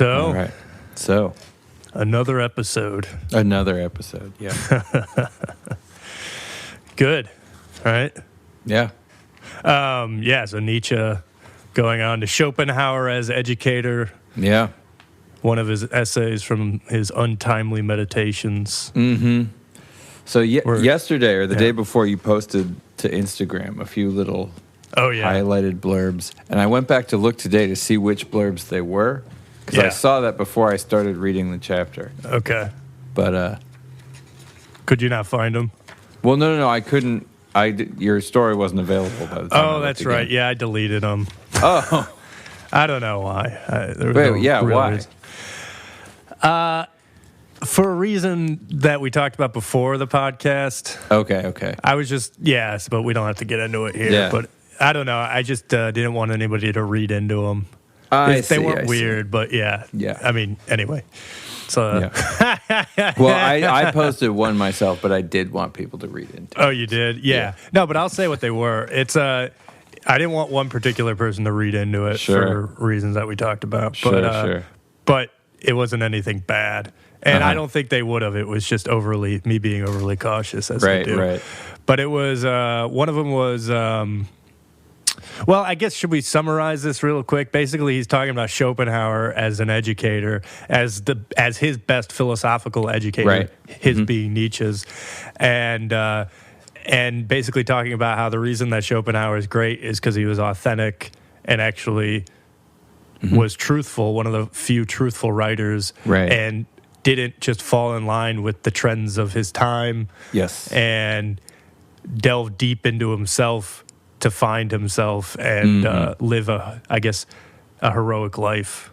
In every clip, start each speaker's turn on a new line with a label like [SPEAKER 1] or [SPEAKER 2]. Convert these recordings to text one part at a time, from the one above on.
[SPEAKER 1] All right. So,
[SPEAKER 2] another episode.
[SPEAKER 1] Yeah.
[SPEAKER 2] Good. All right.
[SPEAKER 1] Yeah.
[SPEAKER 2] So Nietzsche going on to Shopenhaur as Educator.
[SPEAKER 1] Yeah.
[SPEAKER 2] One of his essays from his Untimely Meditations.
[SPEAKER 1] Mm-hmm. So yesterday or the day before, you posted to Instagram a few little highlighted blurbs. And I went back to look today to see which blurbs they were. Because I saw that before I started reading the chapter.
[SPEAKER 2] Okay.
[SPEAKER 1] But,
[SPEAKER 2] could you not find them?
[SPEAKER 1] well, no, I couldn't. Your story wasn't available by the time.
[SPEAKER 2] Oh, that's right. Yeah, I deleted them.
[SPEAKER 1] Oh.
[SPEAKER 2] I don't know why.
[SPEAKER 1] Why?
[SPEAKER 2] For a reason that we talked about before the podcast.
[SPEAKER 1] Okay.
[SPEAKER 2] I was just, but we don't have to get into it here.
[SPEAKER 1] Yeah.
[SPEAKER 2] But I don't know. I just didn't want anybody to read into them. They weren't weird, but yeah. I mean, anyway. So,
[SPEAKER 1] Well, I posted one myself, but I did want people to read into it.
[SPEAKER 2] Oh, you did? Yeah. No, but I'll say what they were. It's I didn't want one particular person to read into it for reasons that we talked about. But it wasn't anything bad. And I don't think they would have. It was just me being overly cautious as I do. Right. But it was, one of them was, well, I guess, should we summarize this real quick? Basically, he's talking about Shopenhaur as an educator, as his best philosophical educator, his being Nietzsche's. And basically talking about how the reason that Shopenhaur is great is because he was authentic and actually was truthful, one of the few truthful writers, and didn't just fall in line with the trends of his time.
[SPEAKER 1] Yes.
[SPEAKER 2] And delve deep into himself to find himself and live a heroic life.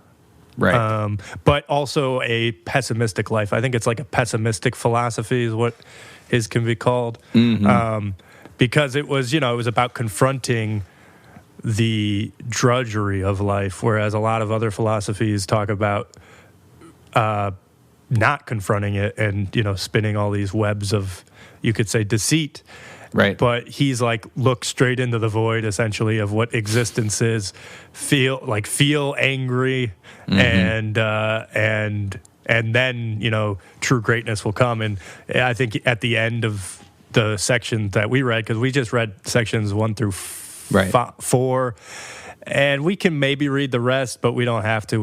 [SPEAKER 1] Right.
[SPEAKER 2] But also a pessimistic life. I think it's like a pessimistic philosophy is what his can be called. Because it was about confronting the drudgery of life, whereas a lot of other philosophies talk about not confronting it and, spinning all these webs of, you could say, deceit.
[SPEAKER 1] Right.
[SPEAKER 2] But he's like, look straight into the void, essentially, of what existence is. Feel angry, and then, true greatness will come. And I think at the end of the section that we read, because we just read sections 1 through 4, and we can maybe read the rest, but we don't have to.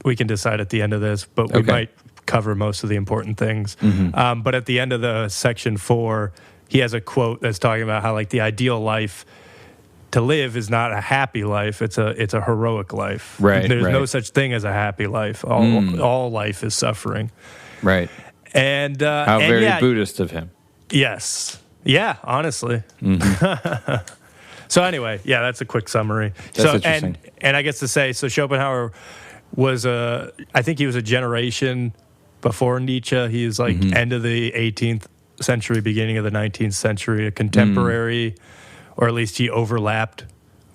[SPEAKER 2] We can decide at the end of this, but we might cover most of the important things. But at the end of the section 4, he has a quote that's talking about how, like, the ideal life to live is not a happy life; it's a heroic life.
[SPEAKER 1] Right.
[SPEAKER 2] There's no such thing as a happy life. All life is suffering.
[SPEAKER 1] Right.
[SPEAKER 2] And
[SPEAKER 1] how very Buddhist of him.
[SPEAKER 2] Yes. Yeah. Honestly. So anyway, that's a quick summary.
[SPEAKER 1] That's interesting.
[SPEAKER 2] And I guess to say, so Schopenhauer was I think he was a generation before Nietzsche. He was like end of the 18th century, beginning of the 19th century, a contemporary, or at least he overlapped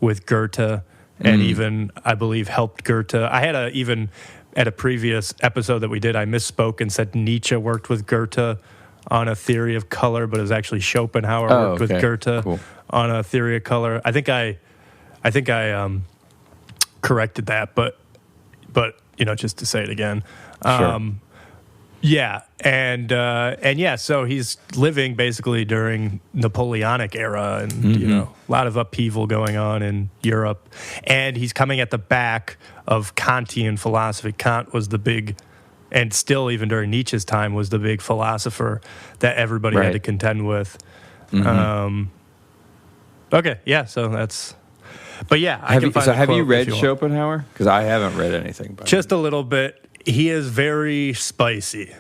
[SPEAKER 2] with Goethe, and even, I believe, helped Goethe. I had even at a previous episode that we did, I misspoke and said Nietzsche worked with Goethe on a theory of color, but it was actually Schopenhauer worked with Goethe on a theory of color. I think I corrected that, but just to say it again. So he's living basically during Napoleonic era, and a lot of upheaval going on in Europe, and he's coming at the back of Kantian philosophy. Kant was the big, and still even during Nietzsche's time, was the big philosopher that everybody had to contend with. So that's. But
[SPEAKER 1] have you read Schopenhauer? Because I haven't read anything about
[SPEAKER 2] just a little bit. He is very spicy.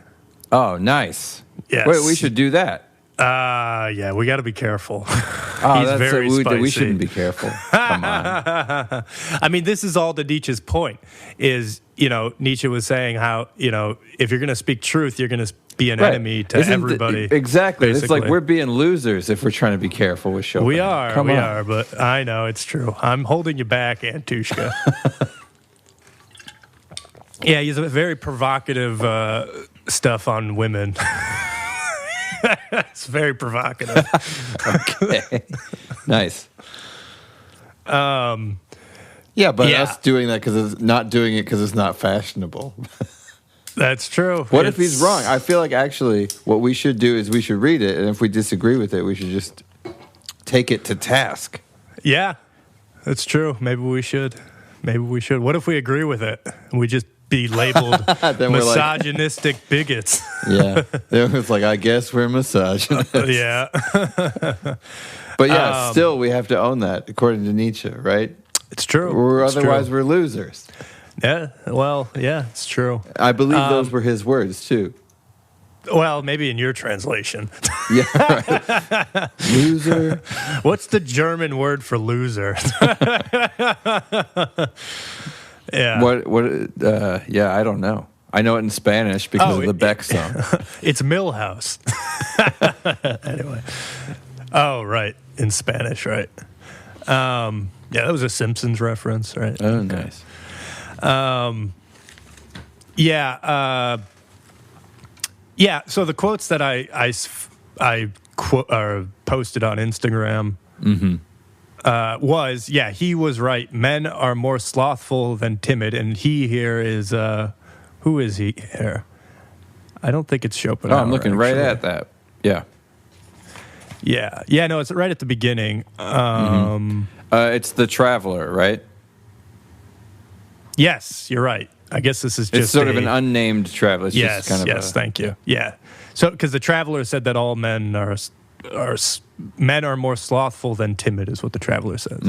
[SPEAKER 1] Oh, nice.
[SPEAKER 2] Yes.
[SPEAKER 1] Wait, we should do that.
[SPEAKER 2] We got to be careful.
[SPEAKER 1] He's very spicy. We shouldn't be careful. Come on.
[SPEAKER 2] I mean, this is all to Nietzsche's point. Is Nietzsche was saying how if you're going to speak truth, you're going to be an enemy to everybody.
[SPEAKER 1] Exactly. Basically. It's like we're being losers if we're trying to be careful with Schopenhauer.
[SPEAKER 2] We are. But I know it's true. I'm holding you back, Antushka. Yeah, he's a very provocative stuff on women. It's very provocative.
[SPEAKER 1] Okay. Nice. Yeah, but us doing that because it's not doing it because it's not fashionable.
[SPEAKER 2] That's true.
[SPEAKER 1] What if he's wrong? I feel like actually what we should do is we should read it, and if we disagree with it, we should just take it to task.
[SPEAKER 2] Yeah, that's true. Maybe we should. What if we agree with it? We just be labeled misogynistic bigots.
[SPEAKER 1] Yeah. It's like, I guess we're misogynists.
[SPEAKER 2] Yeah.
[SPEAKER 1] But yeah, still we have to own that, according to Nietzsche, right?
[SPEAKER 2] It's true.
[SPEAKER 1] Or otherwise we're losers.
[SPEAKER 2] Yeah, well, yeah, it's true.
[SPEAKER 1] I believe those were his words, too.
[SPEAKER 2] Well, maybe in your translation.
[SPEAKER 1] Yeah, right. Loser.
[SPEAKER 2] What's the German word for loser? Yeah.
[SPEAKER 1] Yeah, I don't know. I know it in Spanish because of the Beck song.
[SPEAKER 2] It's Millhouse. Anyway. Oh, right. In Spanish, right. Yeah, that was a Simpsons reference, right?
[SPEAKER 1] Oh, nice.
[SPEAKER 2] Yeah. So the quotes that I posted on Instagram was, he was right. Men are more slothful than timid, and he here is who is he here? I don't think it's Shopenhaur.
[SPEAKER 1] Oh, I'm looking right at that. Yeah.
[SPEAKER 2] Yeah. No, it's right at the beginning.
[SPEAKER 1] It's the Traveler, right?
[SPEAKER 2] Yes, you're right. I guess this is just
[SPEAKER 1] it's sort of an unnamed traveler. It's
[SPEAKER 2] yes,
[SPEAKER 1] just kind of
[SPEAKER 2] thank you. Yeah. So, because the Traveler said that all men are more slothful than timid, is what the Traveler says,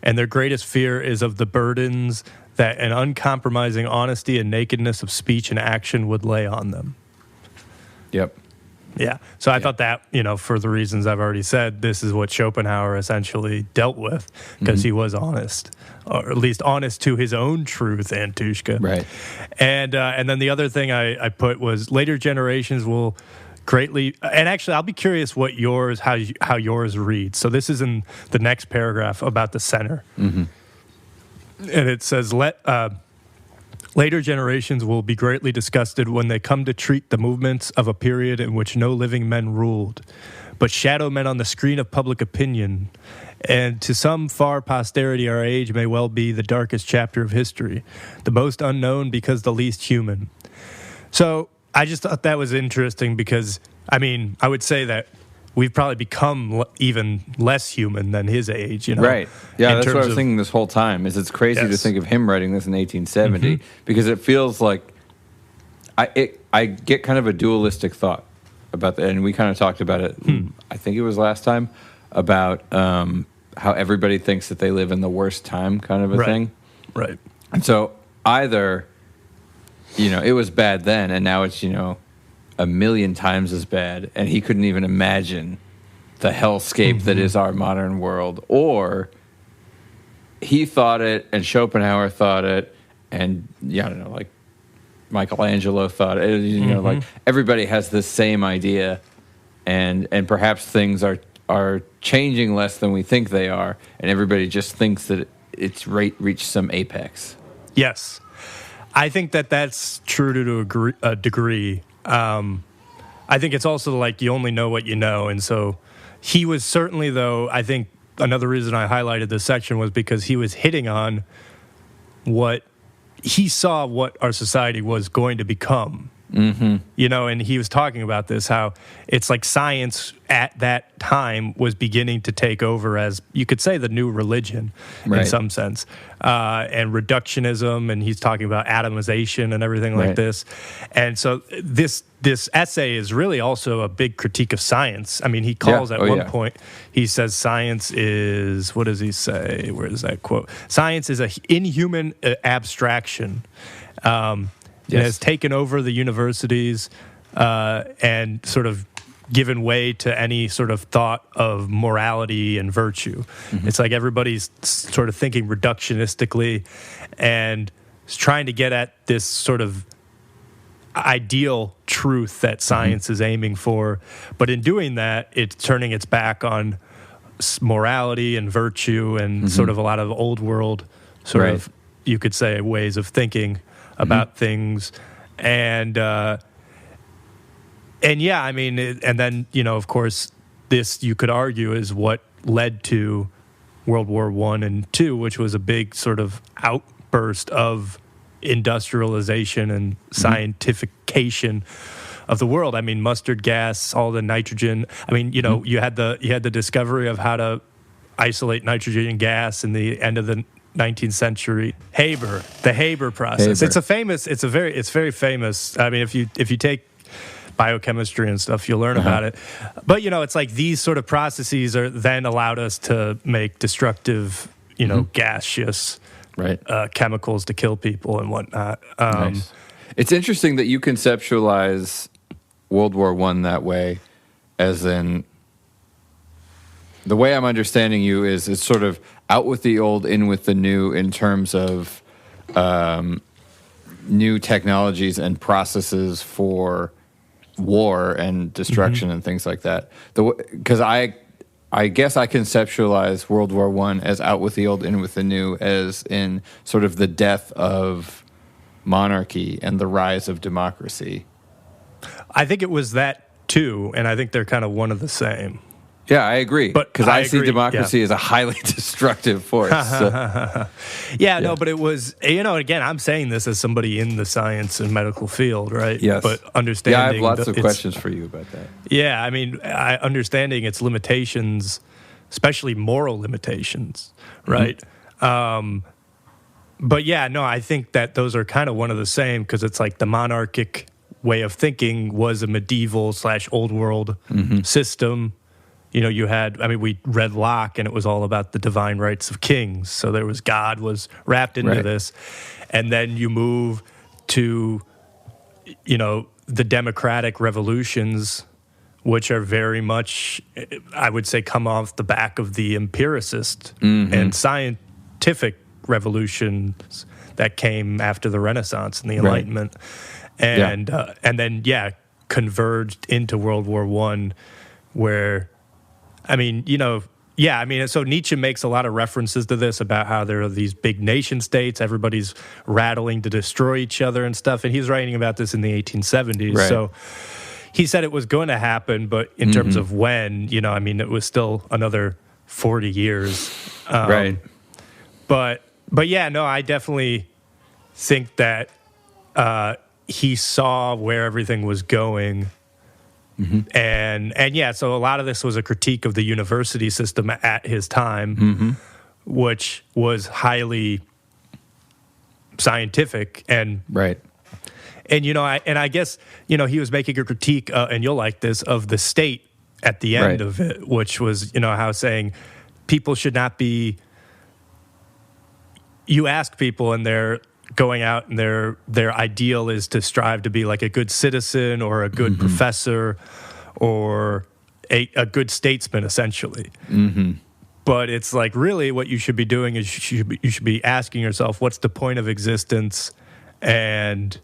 [SPEAKER 2] and their greatest fear is of the burdens that an uncompromising honesty and nakedness of speech and action would lay on them.
[SPEAKER 1] Yep.
[SPEAKER 2] Yeah. So I thought that, for the reasons I've already said, this is what Shopenhaur essentially dealt with, because he was honest, or at least honest to his own truth, Antushka.
[SPEAKER 1] Right.
[SPEAKER 2] And then the other thing I put was later generations will greatly, and actually I'll be curious what how yours reads. So this is in the next paragraph about the center. And it says, later generations will be greatly disgusted when they come to treat the movements of a period in which no living men ruled, but shadow men on the screen of public opinion. And to some far posterity, our age may well be the darkest chapter of history, the most unknown because the least human. So I just thought that was interesting because, I would say that we've probably become even less human than his age,
[SPEAKER 1] Right. Yeah, that's what I was thinking this whole time, is it's crazy to think of him writing this in 1870, because it feels like I get kind of a dualistic thought about that, and we kind of talked about it, I think it was last time, about how everybody thinks that they live in the worst time kind of a thing.
[SPEAKER 2] Right.
[SPEAKER 1] And so either, it was bad then, and now it's, a million times as bad, and he couldn't even imagine the hellscape that is our modern world, or he thought it, and Schopenhauer thought it, and I don't know, like Michelangelo thought it. Like everybody has the same idea, and perhaps things are changing less than we think they are, and everybody just thinks that it's reached some apex.
[SPEAKER 2] Yes, I think that's true to a degree. I think it's also like you only know what you know. And so he was certainly, though, I think another reason I highlighted this section was because he was hitting on what he saw what our society was going to become. And he was talking about this, how it's like science at that time was beginning to take over as, you could say, the new religion in some sense, and reductionism, and he's talking about atomization and everything like this. And so this essay is really also a big critique of science. He calls at one point, he says science is, what does he say? Where is that quote? Science is an inhuman abstraction. It has taken over the universities and sort of given way to any sort of thought of morality and virtue. It's like everybody's sort of thinking reductionistically and trying to get at this sort of ideal truth that science is aiming for. But in doing that, it's turning its back on morality and virtue and sort of a lot of old world sort of, you could say, ways of thinking about things, and then of course this, you could argue, is what led to World War I and II, which was a big sort of outburst of industrialization and scientification of the world. I mean, mustard gas, all the nitrogen. I mean, you know, you had the discovery of how to isolate nitrogen gas in the end of the 19th century. The Haber process. It's very famous. I mean, if you take biochemistry and stuff, you'll learn about it. But you know, it's like these sort of processes are then allowed us to make destructive, you know, gaseous chemicals to kill people and whatnot.
[SPEAKER 1] Nice. It's interesting that you conceptualize World War I that way, as in the way I'm understanding you is it's sort of out with the old, in with the new in terms of new technologies and processes for war and destruction and things like that. Because I guess I conceptualize World War I as out with the old, in with the new, as in sort of the death of monarchy and the rise of democracy.
[SPEAKER 2] I think it was that too, and I think they're kind of one of the same.
[SPEAKER 1] Yeah, I agree. Because I see democracy as a highly destructive force. So.
[SPEAKER 2] No, but it was, you know, again, I'm saying this as somebody in the science and medical field, right?
[SPEAKER 1] Yes.
[SPEAKER 2] But understanding...
[SPEAKER 1] Yeah, I have lots of questions for you about that.
[SPEAKER 2] Yeah, I mean, understanding its limitations, especially moral limitations, right? But yeah, no, I think that those are kind of one of the same, because it's like the monarchic way of thinking was a medieval / old world system. You know, you had, I mean, we read Locke, and it was all about the divine rights of kings. So there was God was wrapped into this. And then you move to, you know, the democratic revolutions, which are very much, I would say, come off the back of the empiricist and scientific revolutions that came after the Renaissance and the Enlightenment. And then converged into World War I, where... I mean, you know, so Nietzsche makes a lot of references to this about how there are these big nation states, everybody's rattling to destroy each other and stuff, and he's writing about this in the 1870s. Right. So he said it was going to happen, but in terms of when, you know, I mean, it was still another 40 years. But yeah, no, I definitely think that he saw where everything was going. And so a lot of this was a critique of the university system at his time, which was highly scientific and And you know, I guess, you know, he was making a critique, and you'll like this, of the state at the end of it, which was, you know, how saying people should not be. You ask people, and they're going out, and their ideal is to strive to be like a good citizen or a good professor or a good statesman, essentially. But it's like, really what you should be doing is you should be asking yourself, what's the point of existence, and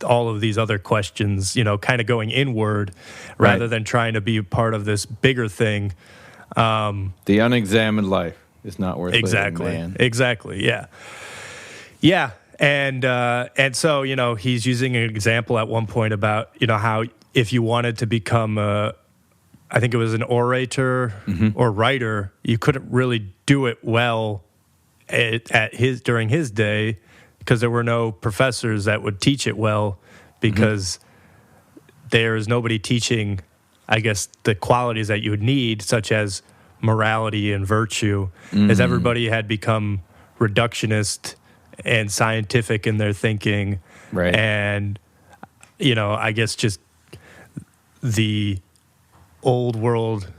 [SPEAKER 2] all of these other questions, you know, kind of going inward rather than trying to be part of this bigger thing.
[SPEAKER 1] The unexamined life is not worth living, man.
[SPEAKER 2] Exactly, yeah. Yeah, and so, you know, he's using an example at one point about, you know, how if you wanted to become I think it was an orator or writer, you couldn't really do it well during his day, because there were no professors that would teach it well, because there is nobody teaching, I guess, the qualities that you would need, such as morality and virtue, as everybody had become reductionist and scientific in their thinking. And, you know, I guess just the old world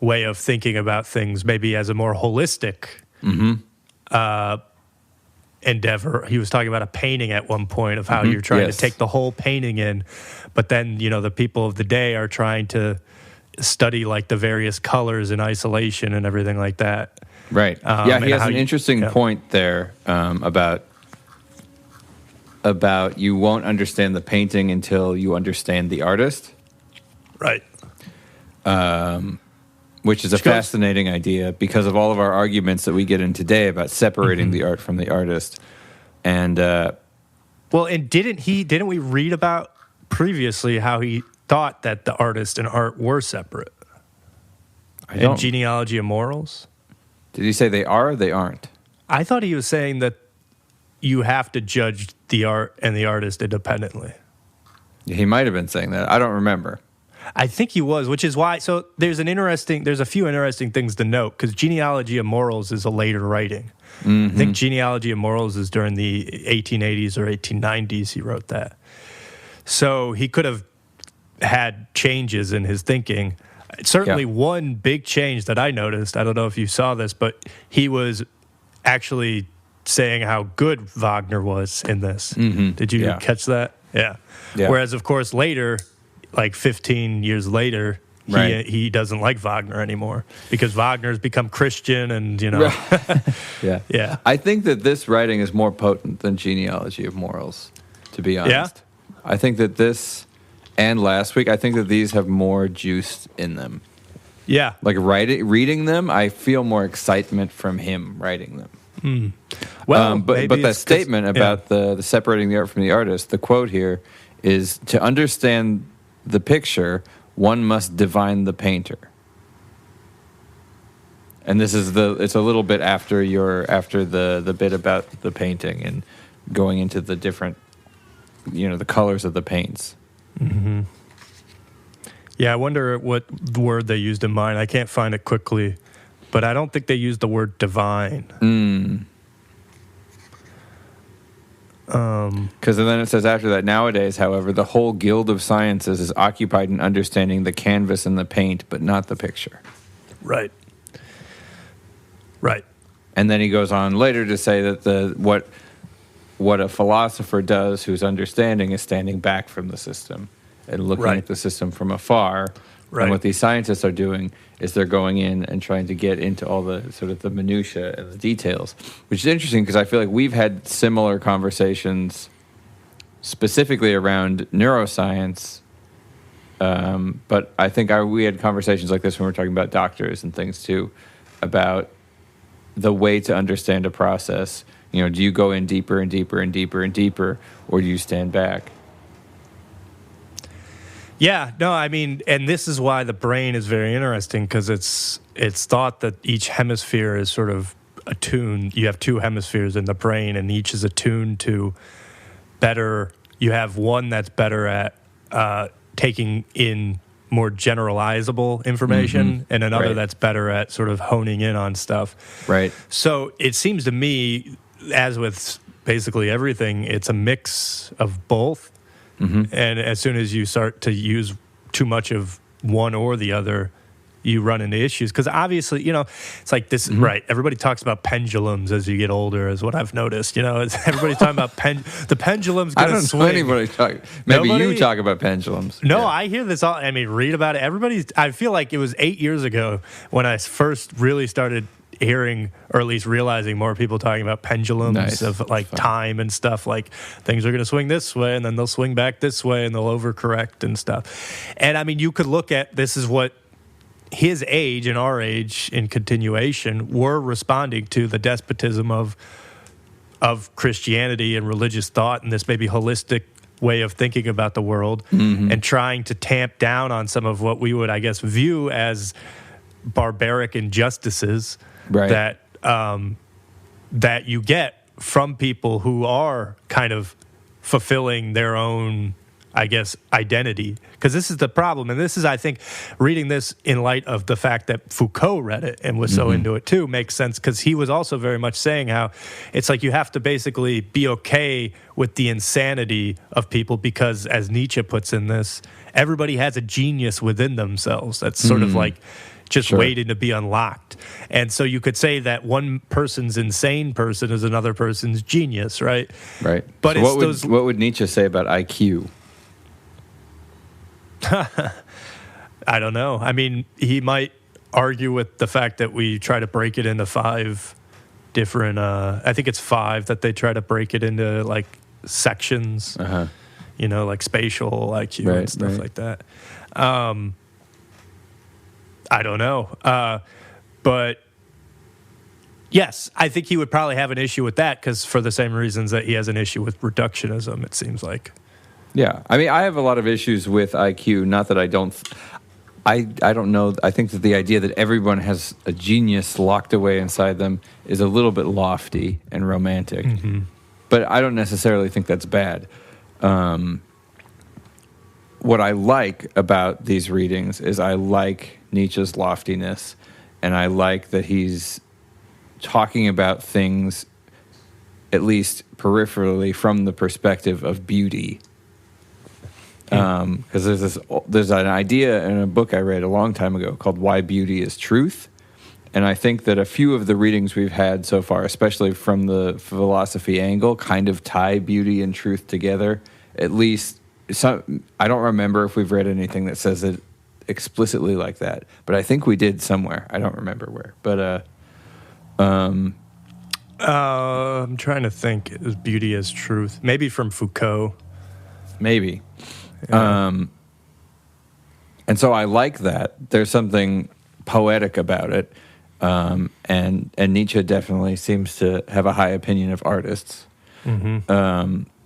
[SPEAKER 2] way of thinking about things, maybe as a more holistic endeavor. He was talking about a painting at one point, of how you're trying to take the whole painting in, but then, you know, the people of the day are trying to study like the various colors in isolation and everything like that.
[SPEAKER 1] He has an interesting point there about you won't understand the painting until you understand the artist. Which is a fascinating idea, because of all of our arguments that we get in today about separating the art from the artist. And
[SPEAKER 2] and didn't we read about previously how he thought that the artist and art were separate? In Genealogy of Morals?
[SPEAKER 1] Did he say they are or they aren't?
[SPEAKER 2] I thought he was saying that you have to judge the art and the artist independently.
[SPEAKER 1] He might have been saying that. I don't remember.
[SPEAKER 2] I think he was, which is why. So there's a few interesting things to note, because Genealogy of Morals is a later writing. Mm-hmm. I think Genealogy of Morals is during the 1880s or 1890s. He wrote that. So he could have had changes in his thinking. Certainly one big change that I noticed, I don't know if you saw this, but he was actually saying how good Wagner was in this. Mm-hmm. Did you catch that? Yeah. Whereas, of course, later, like 15 years later, he doesn't like Wagner anymore because Wagner's become Christian and,
[SPEAKER 1] Yeah. I think that this writing is more potent than Genealogy of Morals, to be honest. Yeah? I think that this and last week, I think that these have more juice in them.
[SPEAKER 2] Yeah.
[SPEAKER 1] Like reading them, I feel more excitement from him writing them.
[SPEAKER 2] Mm. Well,
[SPEAKER 1] but that statement about the separating the art from the artist, the quote here is, to understand the picture, one must divine the painter. And this is it's a little bit after the bit about the painting and going into the different, the colors of the paints.
[SPEAKER 2] Mm-hmm. Yeah, I wonder what word they used in mine. I can't find it quickly, but I don't think they used the word divine.
[SPEAKER 1] Because then it says after that, nowadays, however, the whole guild of sciences is occupied in understanding the canvas and the paint, but not the picture.
[SPEAKER 2] Right.
[SPEAKER 1] And then he goes on later to say that what a philosopher does who's understanding is standing back from the system and looking at the system from afar. Right. And what these scientists are doing is they're going in and trying to get into all the sort of the minutia and the details, which is interesting because I feel like we've had similar conversations specifically around neuroscience. But I think we had conversations like this when we were talking about doctors and things too, about the way to understand a process. Do you go in deeper and deeper and deeper and deeper, or do you stand back?
[SPEAKER 2] Yeah, no, I mean, and this is why the brain is very interesting, because it's thought that each hemisphere is sort of attuned. You have two hemispheres in the brain, and each is attuned to better. You have one that's better at taking in more generalizable information, and another that's better at sort of honing in on stuff.
[SPEAKER 1] Right.
[SPEAKER 2] So it seems to me, as with basically everything, it's a mix of both. Mm-hmm. And as soon as you start to use too much of one or the other, you run into issues. Because obviously, it's like this, right? Everybody talks about pendulums as you get older, is what I've noticed. Everybody's talking about the pendulum's going to swing. I don't know anybody talk.
[SPEAKER 1] Maybe you talk about pendulums.
[SPEAKER 2] No, I hear this all. I mean, read about it. I feel like it was 8 years ago when I first really started hearing, or at least realizing, more people talking about pendulums of like time and stuff. Like things are going to swing this way and then they'll swing back this way and they'll overcorrect and stuff. And I mean, you could look at this is what his age and our age in continuation were responding to the despotism of Christianity and religious thought and this maybe holistic way of thinking about the world, and trying to tamp down on some of what we would, I guess, view as barbaric injustices that you get from people who are kind of fulfilling their own, I guess, identity. Because this is the problem. And this is, I think, reading this in light of the fact that Foucault read it and was so into it too makes sense, because he was also very much saying how it's like you have to basically be okay with the insanity of people because, as Nietzsche puts in this, everybody has a genius within themselves that's sort of like just waiting to be unlocked. And so you could say that one person's insane person is another person's genius, right?
[SPEAKER 1] Right.
[SPEAKER 2] But
[SPEAKER 1] so what would Nietzsche say about IQ?
[SPEAKER 2] I don't know. I mean, he might argue with the fact that we try to break it into 5 different, I think it's 5 that they try to break it into like sections, like spatial IQ and stuff like that. I don't know. But yes, I think he would probably have an issue with that, because for the same reasons that he has an issue with reductionism, it seems like.
[SPEAKER 1] Yeah. I mean, I have a lot of issues with IQ. Not that I don't... I don't know. I think that the idea that everyone has a genius locked away inside them is a little bit lofty and romantic. Mm-hmm. But I don't necessarily think that's bad. What I like about these readings is I like Nietzsche's loftiness, and I like that he's talking about things, at least peripherally, from the perspective of beauty. Because there's an idea in a book I read a long time ago called Why Beauty is Truth. And I think that a few of the readings we've had so far, especially from the philosophy angle, kind of tie beauty and truth together. At least, I don't remember if we've read anything that says it explicitly like that. But I think we did somewhere. I don't remember where. But
[SPEAKER 2] I'm trying to think. Is beauty as truth? Maybe from Foucault.
[SPEAKER 1] Maybe. Yeah. And so I like that. There's something poetic about it. And Nietzsche definitely seems to have a high opinion of artists,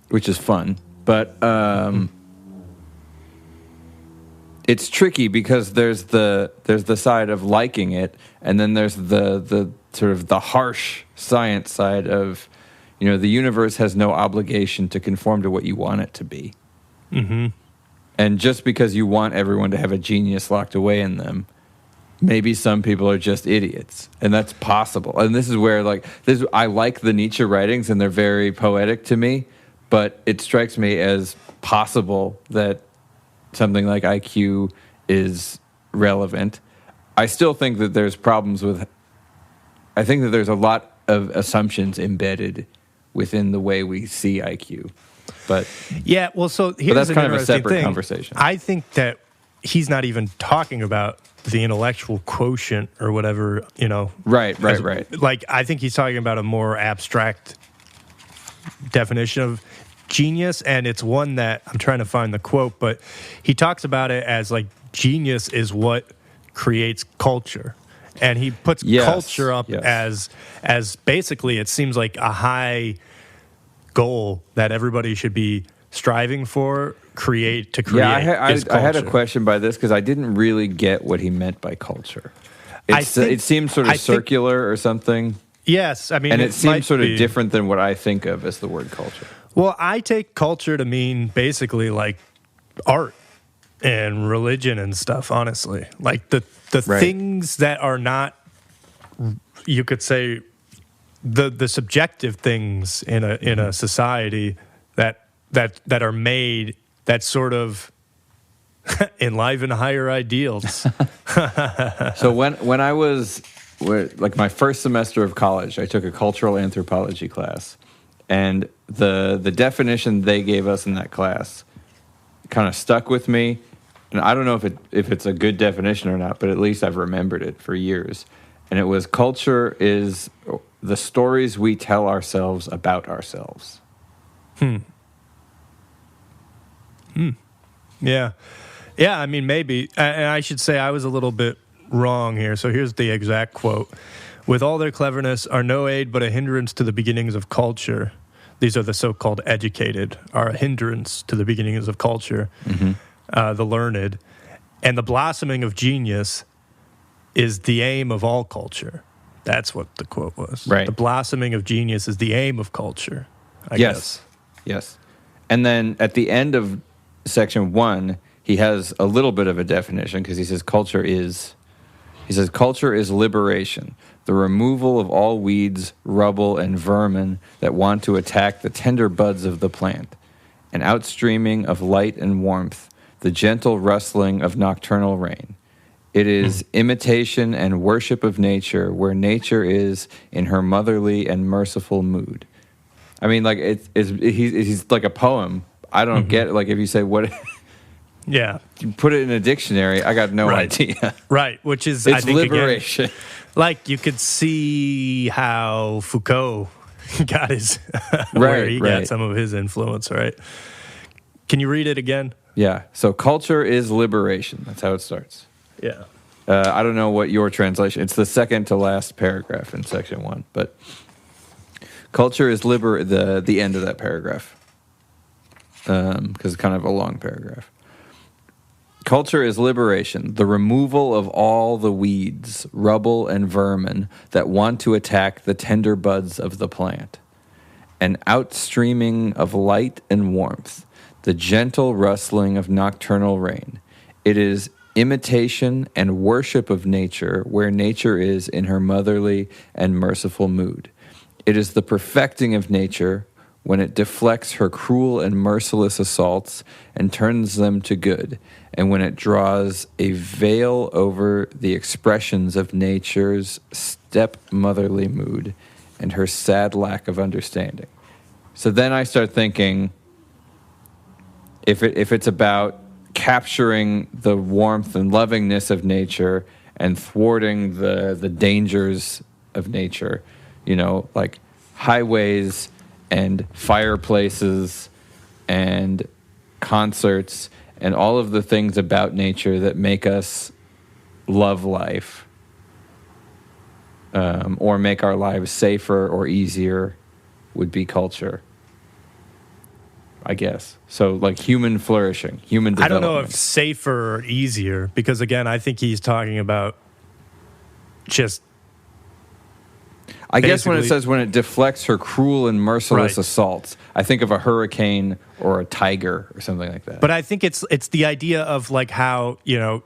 [SPEAKER 1] which is fun. But it's tricky because there's the side of liking it, and then there's the sort of the harsh science side of, the universe has no obligation to conform to what you want it to be. Mm-hmm. And just because you want everyone to have a genius locked away in them, maybe some people are just idiots, and that's possible. And this is where, I like the Nietzsche writings, and they're very poetic to me, but it strikes me as possible that something like IQ is relevant. I still think that there's problems with... I think that there's a lot of assumptions embedded within the way we see IQ. But
[SPEAKER 2] yeah, well, so here's
[SPEAKER 1] that's kind
[SPEAKER 2] an
[SPEAKER 1] of a separate
[SPEAKER 2] thing.
[SPEAKER 1] Conversation.
[SPEAKER 2] I think that he's not even talking about the intellectual quotient or whatever,
[SPEAKER 1] Right.
[SPEAKER 2] Like, I think he's talking about a more abstract definition of genius, and it's one that I'm trying to find the quote, but he talks about it as like genius is what creates culture. And he puts culture up as basically, it seems like a high goal that everybody should be striving for, create.
[SPEAKER 1] Yeah, I had a question by this because I didn't really get what he meant by culture. It seemed sort of circular or something.
[SPEAKER 2] Yes, I mean,
[SPEAKER 1] and it seems sort of different than what I think of as the word culture.
[SPEAKER 2] Well, I take culture to mean basically like art and religion and stuff, honestly. Like the things that are not, you could say, the subjective things in a society that are made that sort of enliven higher ideals.
[SPEAKER 1] So when I was like my first semester of college, I took a cultural anthropology class, and the definition they gave us in that class kind of stuck with me. And I don't know if it's a good definition or not, but at least I've remembered it for years. And it was, culture is the stories we tell ourselves about ourselves.
[SPEAKER 2] Yeah. Yeah, I mean, maybe. And I should say I was a little bit wrong here. So here's the exact quote. With all their cleverness are no aid but a hindrance to the beginnings of culture. These are the so-called educated, are a hindrance to the beginnings of culture. Mm-hmm. The learned. And the blossoming of genius is the aim of all culture. That's what the quote was.
[SPEAKER 1] Right.
[SPEAKER 2] The blossoming of genius is the aim of culture, I guess.
[SPEAKER 1] Yes. And then at the end of section 1, he has a little bit of a definition because he says culture is liberation, the removal of all weeds, rubble, and vermin that want to attack the tender buds of the plant, an outstreaming of light and warmth, the gentle rustling of nocturnal rain. It is imitation and worship of nature, where nature is in her motherly and merciful mood. I mean, like, he's like a poem. I don't get it. Like, if you say what...
[SPEAKER 2] Yeah.
[SPEAKER 1] You put it in a dictionary, I got no idea.
[SPEAKER 2] Right, which is,
[SPEAKER 1] it's
[SPEAKER 2] I think,
[SPEAKER 1] liberation.
[SPEAKER 2] Again, like, you could see how Foucault got his... where he got some of his influence, right? Can you read it again?
[SPEAKER 1] Yeah. So, culture is liberation. That's how it starts.
[SPEAKER 2] Yeah.
[SPEAKER 1] I don't know what your translation... It's the second to last paragraph in section 1, but... Culture is the end of that paragraph. Because it's kind of a long paragraph. Culture is liberation, the removal of all the weeds, rubble, and vermin that want to attack the tender buds of the plant. An outstreaming of light and warmth, the gentle rustling of nocturnal rain. It is imitation and worship of nature where nature is in her motherly and merciful mood. It is the perfecting of nature when it deflects her cruel and merciless assaults and turns them to good, and when it draws a veil over the expressions of nature's step-motherly mood and her sad lack of understanding. So then I start thinking, if it's about capturing the warmth and lovingness of nature and thwarting the dangers of nature, like highways and fireplaces and concerts and all of the things about nature that make us love life, or make our lives safer or easier, would be culture, I guess. So like human flourishing, human development.
[SPEAKER 2] I don't know if safer or easier, because again, I think he's talking about just...
[SPEAKER 1] I guess when it says when it deflects her cruel and merciless assaults, I think of a hurricane or a tiger or something like that.
[SPEAKER 2] But I think it's the idea of like how,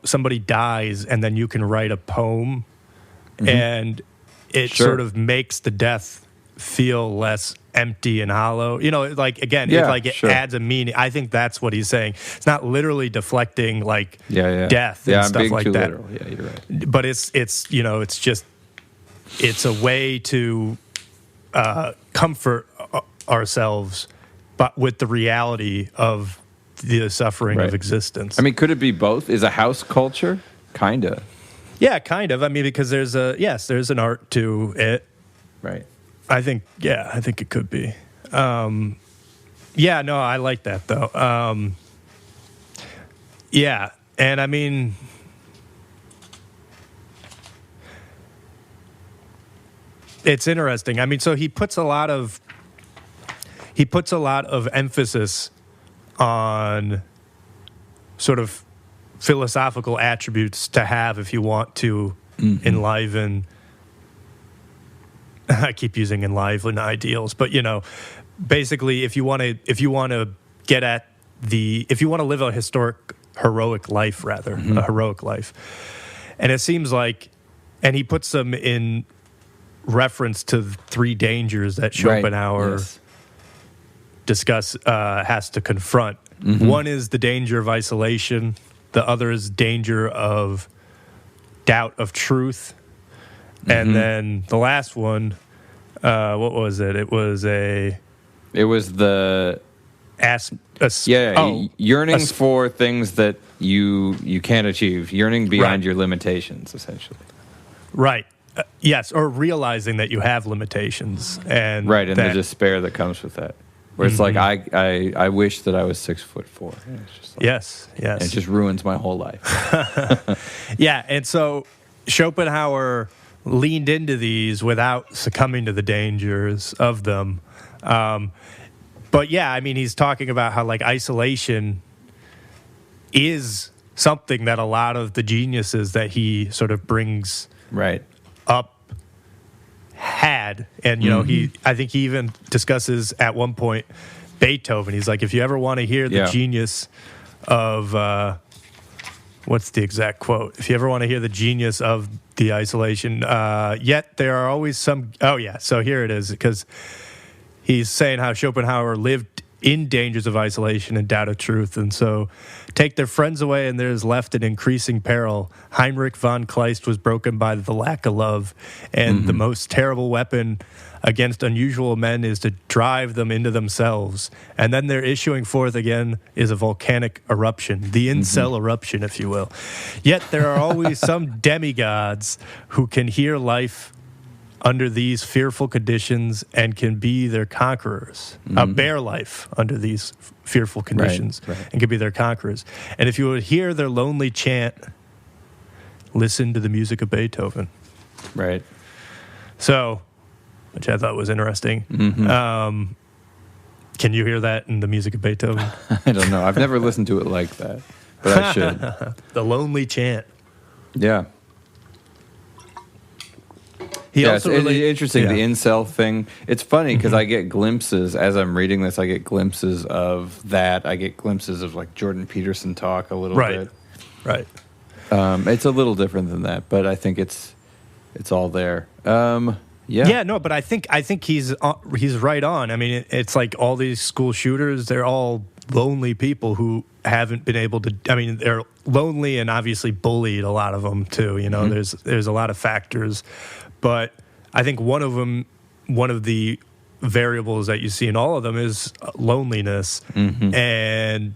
[SPEAKER 2] somebody dies and then you can write a poem, and it sort of makes the death feel less empty and hollow. It adds a meaning. I think that's what he's saying. It's not literally deflecting like death and stuff like that.
[SPEAKER 1] Literal. Yeah, you're right.
[SPEAKER 2] But it's just... It's a way to comfort ourselves, but with the reality of the suffering of existence.
[SPEAKER 1] I mean, could it be both? Is a house culture? Kinda.
[SPEAKER 2] Yeah, kind of. I mean, because there's an art to it.
[SPEAKER 1] Right.
[SPEAKER 2] I think it could be. I like that though. And I mean, it's interesting. I mean, so he puts a lot of emphasis on sort of philosophical attributes to have if you want to enliven. I keep using enliven ideals, but basically, if you want to live a heroic life, a heroic life, and it seems like, and he puts them in reference to the three dangers that Shopenhaur has to confront. One is the danger of isolation. The other is danger of doubt of truth. And then the last one, what was it? It was the
[SPEAKER 1] yearning for things that you can't achieve, yearning beyond your limitations, essentially.
[SPEAKER 2] Right. Yes, or realizing that you have limitations, and
[SPEAKER 1] the despair that comes with that, where it's like I wish that I was 6'4". It's just like,
[SPEAKER 2] yes,
[SPEAKER 1] and it just ruins my whole life.
[SPEAKER 2] And so Shopenhaur leaned into these without succumbing to the dangers of them. I mean, he's talking about how like isolation is something that a lot of the geniuses that he sort of brings up had, and I think he even discusses at one point Beethoven. He's like, if you ever want to hear the genius of what's the exact quote? If you ever want to hear the genius of the isolation, yet there are always some. So here it is, because he's saying how Shopenhaur lived in dangers of isolation and doubt of truth, and so take their friends away and there is left an increasing peril. Heinrich von Kleist was broken by the lack of love, and the most terrible weapon against unusual men is to drive them into themselves, and then their issuing forth again is a volcanic eruption, the incel eruption, if you will. Yet there are always some demigods who can hear life under these fearful conditions and can be their conquerors, bear life under these fearful conditions and can be their conquerors. And if you would hear their lonely chant, listen to the music of Beethoven.
[SPEAKER 1] Right.
[SPEAKER 2] So, which I thought was interesting. Can you hear that in the music of Beethoven?
[SPEAKER 1] I don't know. I've never listened to it like that. but I should.
[SPEAKER 2] The lonely chant.
[SPEAKER 1] Yeah. It's interesting, the incel thing. It's funny because I get glimpses, as I'm reading this, I get glimpses of that. I get glimpses of like Jordan Peterson talk a little bit.
[SPEAKER 2] Right.
[SPEAKER 1] It's a little different than that, but I think it's all there.
[SPEAKER 2] But I think he's right on. I mean, it's like all these school shooters, they're all lonely people who haven't been able to, I mean, they're lonely and obviously bullied, a lot of them too, you know. There's a lot of factors. But I think one of the variables that you see in all of them is loneliness, and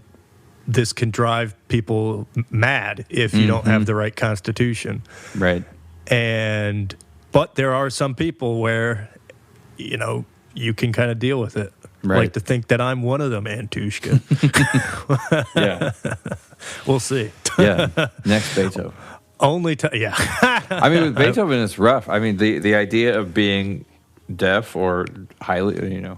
[SPEAKER 2] this can drive people mad if you don't have the right constitution.
[SPEAKER 1] Right.
[SPEAKER 2] But there are some people where, you know, you can kind of deal with it.
[SPEAKER 1] Right.
[SPEAKER 2] Like to think that I'm one of them, Antushka.
[SPEAKER 1] Yeah.
[SPEAKER 2] We'll see.
[SPEAKER 1] Yeah. Next Beethoven.
[SPEAKER 2] I
[SPEAKER 1] mean, with Beethoven, it's rough. I mean, the idea of being deaf or highly, you know,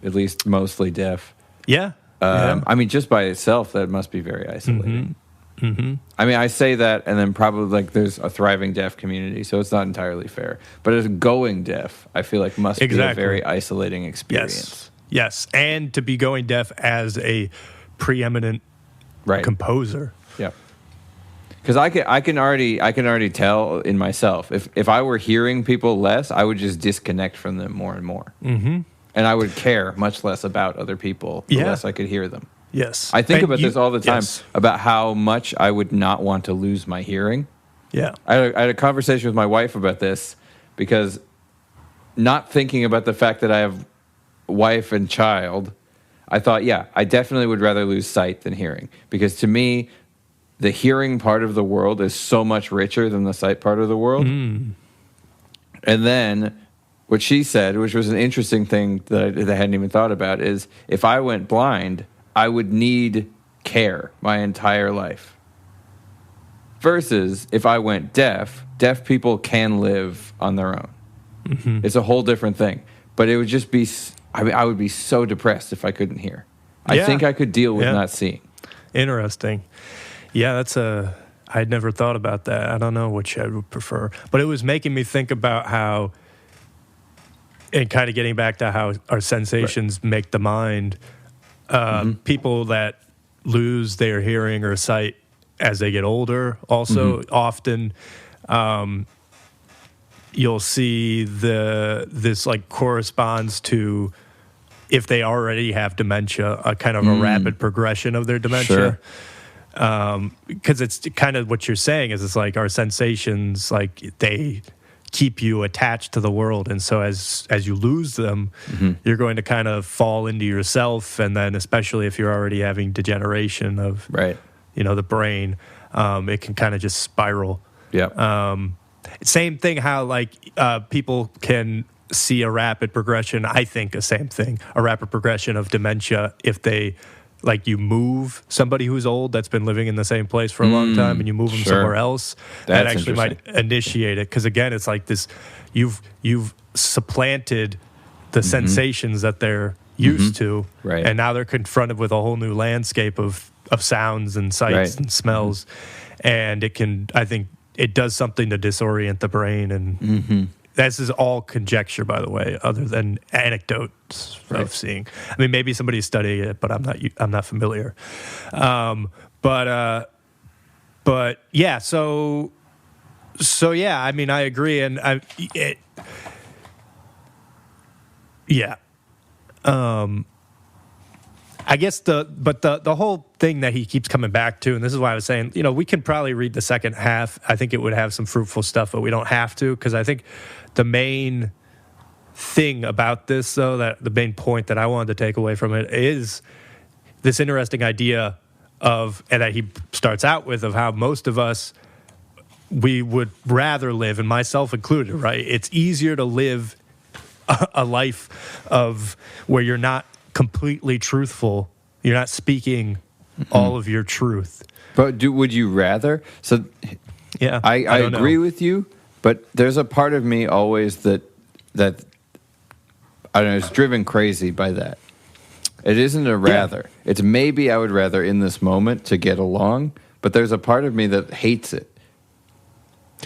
[SPEAKER 1] at least mostly deaf.
[SPEAKER 2] Yeah.
[SPEAKER 1] I mean, just by itself, that must be very isolating. I mean, I say that, and then probably like there's a thriving deaf community, so it's not entirely fair. But as going deaf, I feel like must be a very isolating experience.
[SPEAKER 2] Yes, and to be going deaf as a preeminent composer.
[SPEAKER 1] Yeah. Because I can already tell in myself, if I were hearing people less, I would just disconnect from them more and more, and I would care much less about other people the less I could hear them.
[SPEAKER 2] Yes,
[SPEAKER 1] I think about this all the time about how much I would not want to lose my hearing.
[SPEAKER 2] Yeah,
[SPEAKER 1] I had a conversation with my wife about this because not thinking about the fact that I have wife and child, I thought, I definitely would rather lose sight than hearing, because to me, the hearing part of the world is so much richer than the sight part of the world. And then what she said, which was an interesting thing that I hadn't even thought about, is if I went blind, I would need care my entire life. Versus if I went deaf people can live on their own. It's a whole different thing. But it would just be, I would be so depressed if I couldn't hear. I think I could deal with not seeing.
[SPEAKER 2] Interesting. Yeah, I'd never thought about that. I don't know which I would prefer. But it was making me think about how, and kind of getting back to how our sensations make the mind, people that lose their hearing or sight as they get older also often, you'll see this like corresponds to, if they already have dementia, a kind of a rapid progression of their dementia.
[SPEAKER 1] Sure.
[SPEAKER 2] Because it's kind of what you're saying is it's like our sensations, like they keep you attached to the world, and so as you lose them, you're going to kind of fall into yourself, and then especially if you're already having degeneration of the brain, it can kind of just spiral. Same thing how like people can see a rapid progression. I think the same thing, a rapid progression of dementia if they, like, you move somebody who's old that's been living in the same place for a long time, and you move them somewhere else, that actually might initiate it. Because again, it's like this: you've supplanted the sensations that they're used to, and now they're confronted with a whole new landscape of sounds and sights and smells, and it can, I think, it does something to disorient the brain, and this is all conjecture, by the way, other than anecdotes of seeing. I mean, maybe somebody's studying it, but I'm not familiar. But yeah, so yeah. I mean, I agree, and I guess the whole thing that he keeps coming back to, and this is why I was saying, we can probably read the second half. I think it would have some fruitful stuff, but we don't have to, because I think the main thing about this, though, that the main point that I wanted to take away from it is this interesting idea of, and that he starts out with, of how most of us, we would rather live, and myself included, right? It's easier to live a life of where you're not completely truthful. You're not speaking all of your truth.
[SPEAKER 1] But would you rather? So,
[SPEAKER 2] yeah,
[SPEAKER 1] I agree with you, but there's a part of me always that I don't know, is driven crazy by that. It isn't a rather. Yeah. It's maybe I would rather in this moment to get along, but there's a part of me that hates it.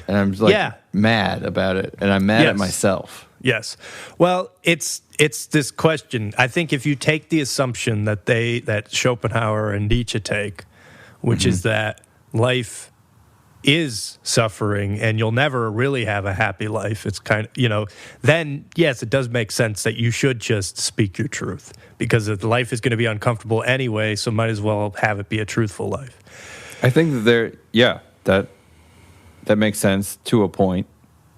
[SPEAKER 1] And I'm like mad about it, and I'm mad at myself.
[SPEAKER 2] Yes. Well, it's this question. I think if you take the assumption that Shopenhaur and Nietzsche take, which is that life is suffering and you'll never really have a happy life, it's kind of, then yes, it does make sense that you should just speak your truth, because life is going to be uncomfortable anyway, so might as well have it be a truthful life.
[SPEAKER 1] I think that makes sense to a point.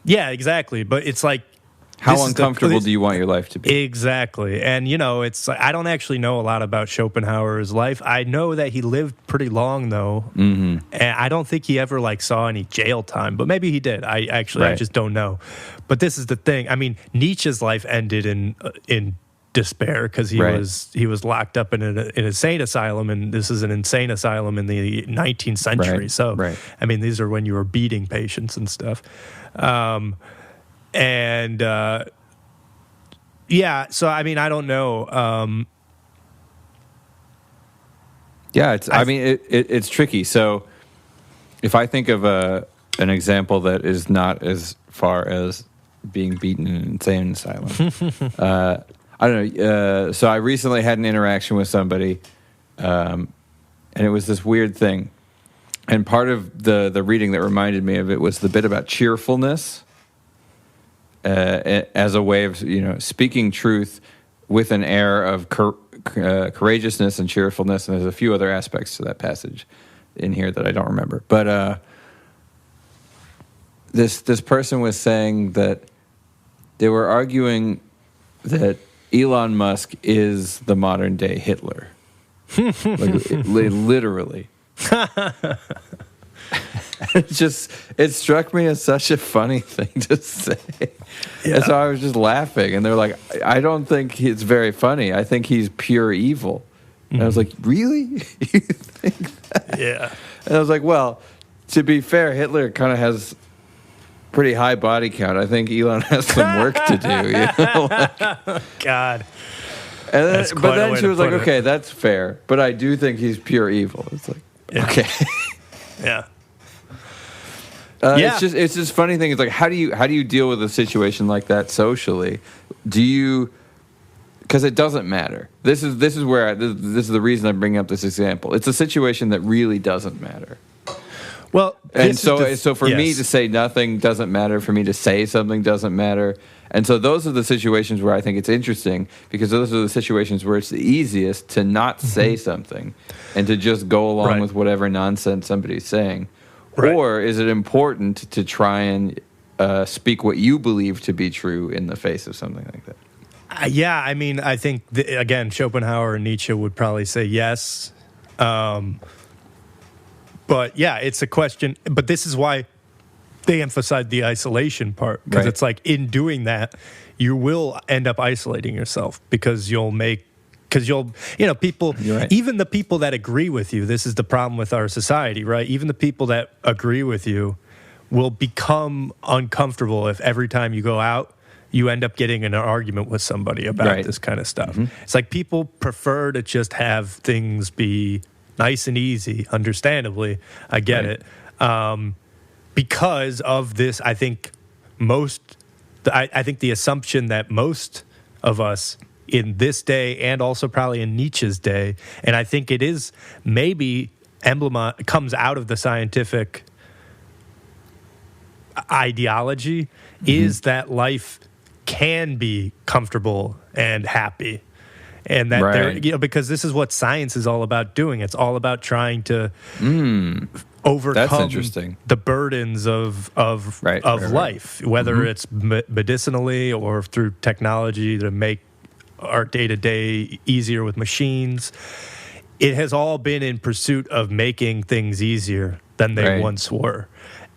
[SPEAKER 2] Yeah, exactly. But it's like,
[SPEAKER 1] how uncomfortable do you want your life to be?
[SPEAKER 2] Exactly. And, it's like, I don't actually know a lot about Schopenhauer's life. I know that he lived pretty long, though. Mm-hmm. And I don't think he ever, saw any jail time. But maybe he did. I just don't know. But this is the thing. I mean, Nietzsche's life ended in despair because he was locked up in an insane asylum, and this is an insane asylum in the 19th century. So, I mean, these are when you were beating patients and stuff. So I mean, I don't know.
[SPEAKER 1] It's tricky. So if I think of an example that is not as far as being beaten in an insane asylum, I don't know. So I recently had an interaction with somebody, and it was this weird thing. And part of the reading that reminded me of it was the bit about cheerfulness. As a way of speaking truth with an air of courageousness and cheerfulness, and there's a few other aspects to that passage in here that I don't remember. But this person was saying that they were arguing that Elon Musk is the modern day Hitler, literally. It struck me as such a funny thing to say. Yeah. And so I was just laughing, and they're like, I don't think it's very funny. I think he's pure evil. And I was like, really? You think that?
[SPEAKER 2] Yeah.
[SPEAKER 1] And I was like, well, to be fair, Hitler kind of has pretty high body count. I think Elon has some work to do.
[SPEAKER 2] God.
[SPEAKER 1] And but then she was like, okay, that's fair, but I do think he's pure evil. It's like, okay.
[SPEAKER 2] Yeah.
[SPEAKER 1] It's just funny thing. It's like, how do you deal with a situation like that socially? Because it doesn't matter. This is the reason I'm bringing up this example. It's a situation that really doesn't matter.
[SPEAKER 2] Well,
[SPEAKER 1] and so for me to say nothing doesn't matter. For me to say something doesn't matter. And so those are the situations where I think it's interesting, because those are the situations where it's the easiest to not say something and to just go along with whatever nonsense somebody's saying. Right. Or is it important to try and speak what you believe to be true in the face of something like that?
[SPEAKER 2] I mean, I think, again, Schopenhauer and Nietzsche would probably say yes. But, yeah, it's a question. But this is why they emphasize the isolation part, because it's like, in doing that, you will end up isolating yourself, because people, even the people that agree with you, this is the problem with our society, right? Even the people that agree with you will become uncomfortable if every time you go out, you end up getting in an argument with somebody about this kind of stuff. Mm-hmm. It's like people prefer to just have things be nice and easy, understandably. I get it. Because of this, I think I think the assumption that most of us in this day, and also probably in Nietzsche's day, and I think it is maybe comes out of the scientific ideology, is that life can be comfortable and happy. And that because this is what science is all about doing. It's all about trying to overcome the burdens of life, whether it's medicinally or through technology to make our day-to-day easier with machines. It has all been in pursuit of making things easier than they once were.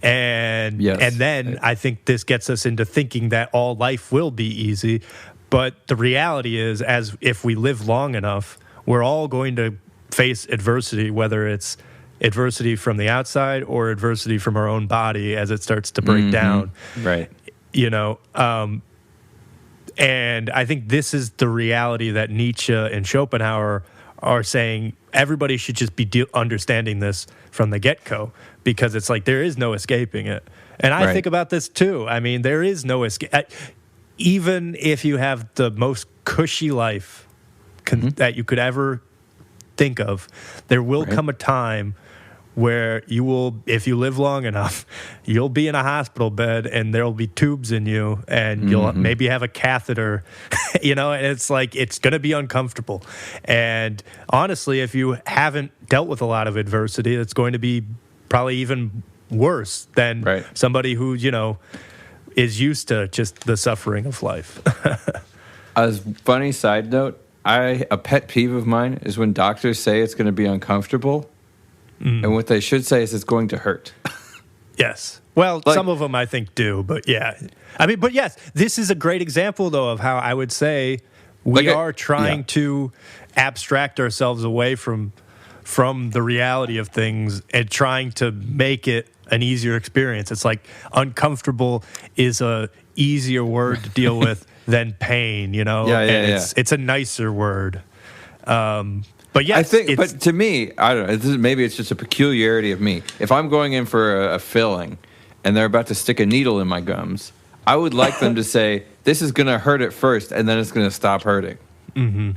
[SPEAKER 2] And then I think this gets us into thinking that all life will be easy. But the reality is, as if we live long enough, we're all going to face adversity, whether it's adversity from the outside or adversity from our own body as it starts to break down.
[SPEAKER 1] Right.
[SPEAKER 2] And I think this is the reality that Nietzsche and Shopenhaur are saying. Everybody should just be understanding this from the get-go, because it's like there is no escaping it. And I think about this too. I mean, there is no escape. Even if you have the most cushy life that you could ever think of, there will come a time where you will, if you live long enough, you'll be in a hospital bed and there'll be tubes in you and you'll maybe have a catheter, and it's like, it's going to be uncomfortable. And honestly, if you haven't dealt with a lot of adversity, it's going to be probably even worse than somebody who, is used to just the suffering of life.
[SPEAKER 1] As funny side note, a pet peeve of mine is when doctors say it's going to be uncomfortable. And what they should say is it's going to hurt.
[SPEAKER 2] Yes. Well, some of them I think do, but yeah. I mean, but yes, this is a great example, though, of how I would say we are trying to abstract ourselves away from the reality of things and trying to make it an easier experience. It's like uncomfortable is a easier word to deal with than pain, It's a nicer word. But yes,
[SPEAKER 1] I think, but to me, I don't know. Maybe it's just a peculiarity of me. If I'm going in for a filling, and they're about to stick a needle in my gums, I would like them to say, "This is going to hurt at first, and then it's going to stop hurting." Mm-hmm.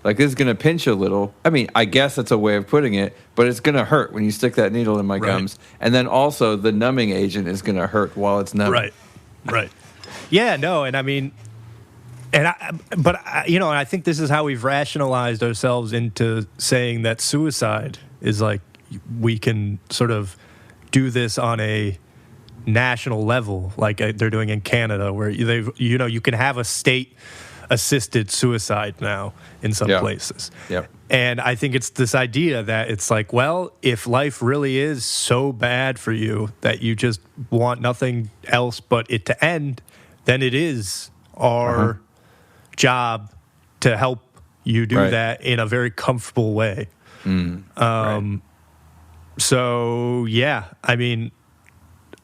[SPEAKER 1] Like this is going to pinch a little. I mean, I guess that's a way of putting it, but it's going to hurt when you stick that needle in my gums, and then also the numbing agent is going to hurt while it's numbing.
[SPEAKER 2] Right. Yeah. No, and I mean. And I think this is how we've rationalized ourselves into saying that suicide is like we can sort of do this on a national level, like they're doing in Canada, where you can have a state-assisted suicide now in some places.
[SPEAKER 1] Yep.
[SPEAKER 2] And I think it's this idea that it's like, well, if life really is so bad for you that you just want nothing else but it to end, then it is our job to help you do that in a very comfortable way. So yeah, I mean,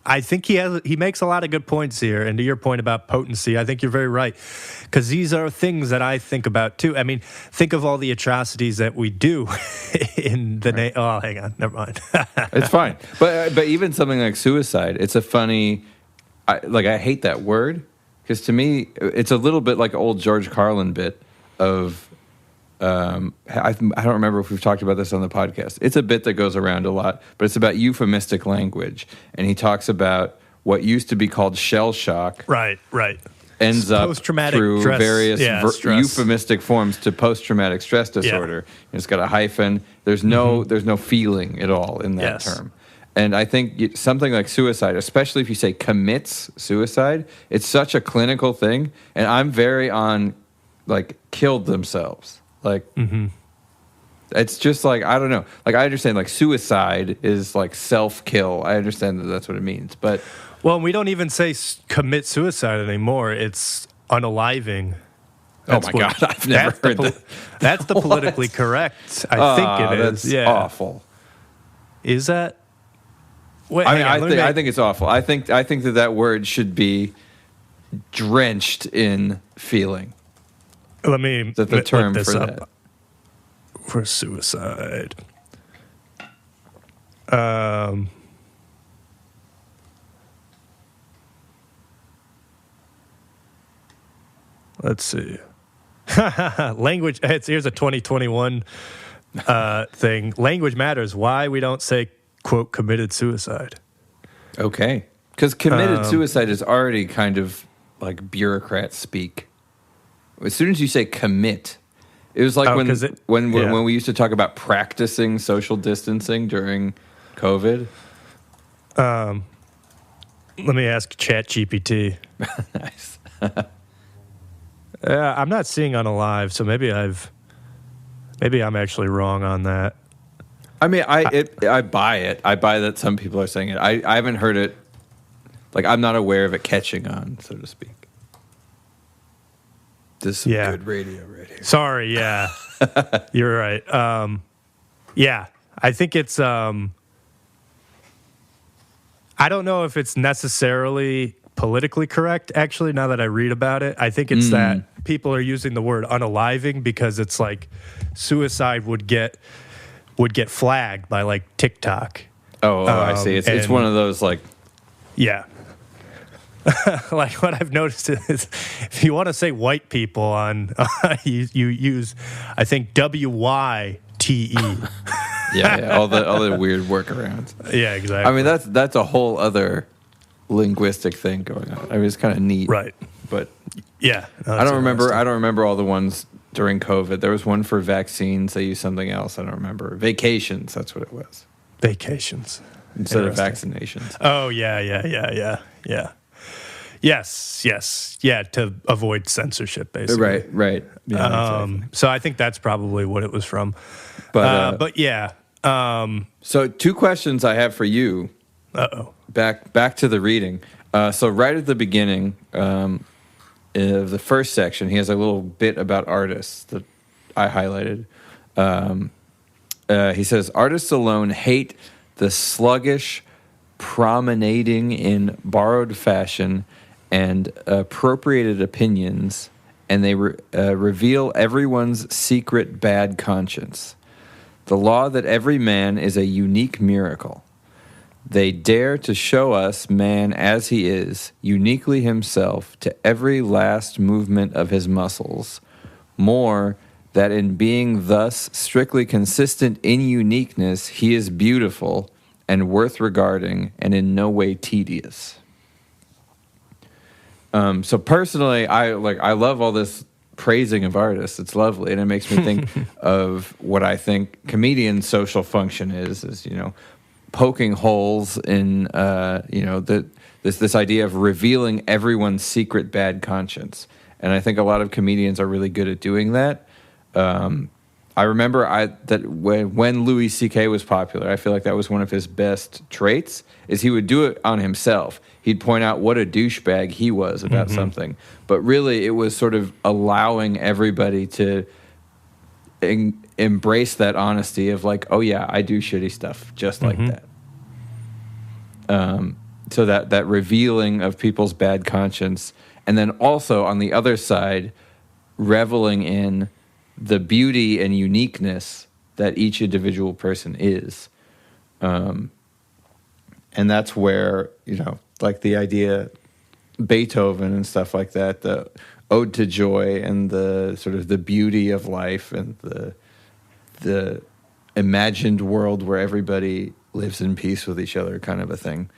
[SPEAKER 2] I think he makes a lot of good points here. And to your point about potency, I think you're very right, because these are things that I think about too. I mean, think of all the atrocities that we do in the name. Oh, hang on, never mind.
[SPEAKER 1] It's fine, but even something like suicide, it's a funny. I hate that word. Because to me, it's a little bit like an old George Carlin bit of, I don't remember if we've talked about this on the podcast. It's a bit that goes around a lot, but it's about euphemistic language. And he talks about what used to be called shell shock.
[SPEAKER 2] Right.
[SPEAKER 1] Ends up through various euphemistic forms to post-traumatic stress disorder. Yeah. It's got a hyphen. There's no feeling at all in that term. And I think something like suicide, especially if you say commits suicide, it's such a clinical thing. And I'm very on, killed themselves. It's just I don't know. I understand, suicide is self-kill. I understand that that's what it means. But
[SPEAKER 2] well, we don't even say commit suicide anymore. It's unaliving.
[SPEAKER 1] That's God, I've never heard that.
[SPEAKER 2] That's the politically correct. I think it is.
[SPEAKER 1] That's awful.
[SPEAKER 2] Is that? Wait,
[SPEAKER 1] I think it's awful. I think that word should be drenched in feeling.
[SPEAKER 2] Let me
[SPEAKER 1] that the term
[SPEAKER 2] this
[SPEAKER 1] for
[SPEAKER 2] up
[SPEAKER 1] that
[SPEAKER 2] for suicide. Let's see. Language. Here's a 2021 thing. Language matters. Why we don't say, quote, committed suicide.
[SPEAKER 1] Okay. Because committed suicide is already kind of like bureaucrat speak. As soon as you say commit, it was like when we used to talk about practicing social distancing during COVID.
[SPEAKER 2] Let me ask ChatGPT.
[SPEAKER 1] Nice.
[SPEAKER 2] I'm not seeing unalive, so maybe I'm actually wrong on that.
[SPEAKER 1] I mean, I buy it. I buy that some people are saying it. I haven't heard it. Like, I'm not aware of it catching on, so to speak. This is some good radio right here.
[SPEAKER 2] Sorry, yeah. You're right. Yeah, I think it's... I don't know if it's necessarily politically correct, actually, now that I read about it. I think it's that people are using the word unaliving because it's like suicide would get flagged by like TikTok.
[SPEAKER 1] I see. It's one of those like...
[SPEAKER 2] Yeah. Like what I've noticed is if you want to say white people on, you use, I think, WYTE.
[SPEAKER 1] yeah, all the weird workarounds.
[SPEAKER 2] Yeah, exactly.
[SPEAKER 1] I mean, that's a whole other linguistic thing going on. I mean, it's kind of neat,
[SPEAKER 2] right?
[SPEAKER 1] But
[SPEAKER 2] yeah, no,
[SPEAKER 1] I don't remember all the ones during COVID. There was one for vaccines. They used something else. I don't remember. Vacations. That's what it was.
[SPEAKER 2] Vacations
[SPEAKER 1] instead of vaccinations.
[SPEAKER 2] Oh yeah. Yes. Yeah, to avoid censorship, basically.
[SPEAKER 1] Right. Yeah, exactly.
[SPEAKER 2] So I think that's probably what it was from. But yeah.
[SPEAKER 1] So 2 questions I have for you.
[SPEAKER 2] Uh-oh.
[SPEAKER 1] Back to the reading. So right at the beginning of the first section, he has a little bit about artists that I highlighted. He says, artists alone hate the sluggish promenading in borrowed fashion and appropriated opinions, and they reveal everyone's secret bad conscience. The law that every man is a unique miracle. They dare to show us man as he is, uniquely himself, to every last movement of his muscles. More, that in being thus strictly consistent in uniqueness, he is beautiful and worth regarding and in no way tedious. So personally, I love all this praising of artists. It's lovely, and it makes me think of what I think comedians' social function is poking holes in this idea of revealing everyone's secret bad conscience. And I think a lot of comedians are really good at doing that. I remember that when Louis C.K. was popular, I feel like that was one of his best traits, is he would do it on himself. He'd point out what a douchebag he was about something. But really, it was sort of allowing everybody to embrace that honesty of like, oh yeah, I do shitty stuff just like that. So that revealing of people's bad conscience. And then also on the other side, reveling in the beauty and uniqueness that each individual person is. And that's where, like the idea, Beethoven and stuff like that, the ode to joy and the sort of the beauty of life and the imagined world where everybody lives in peace with each other kind of a thing.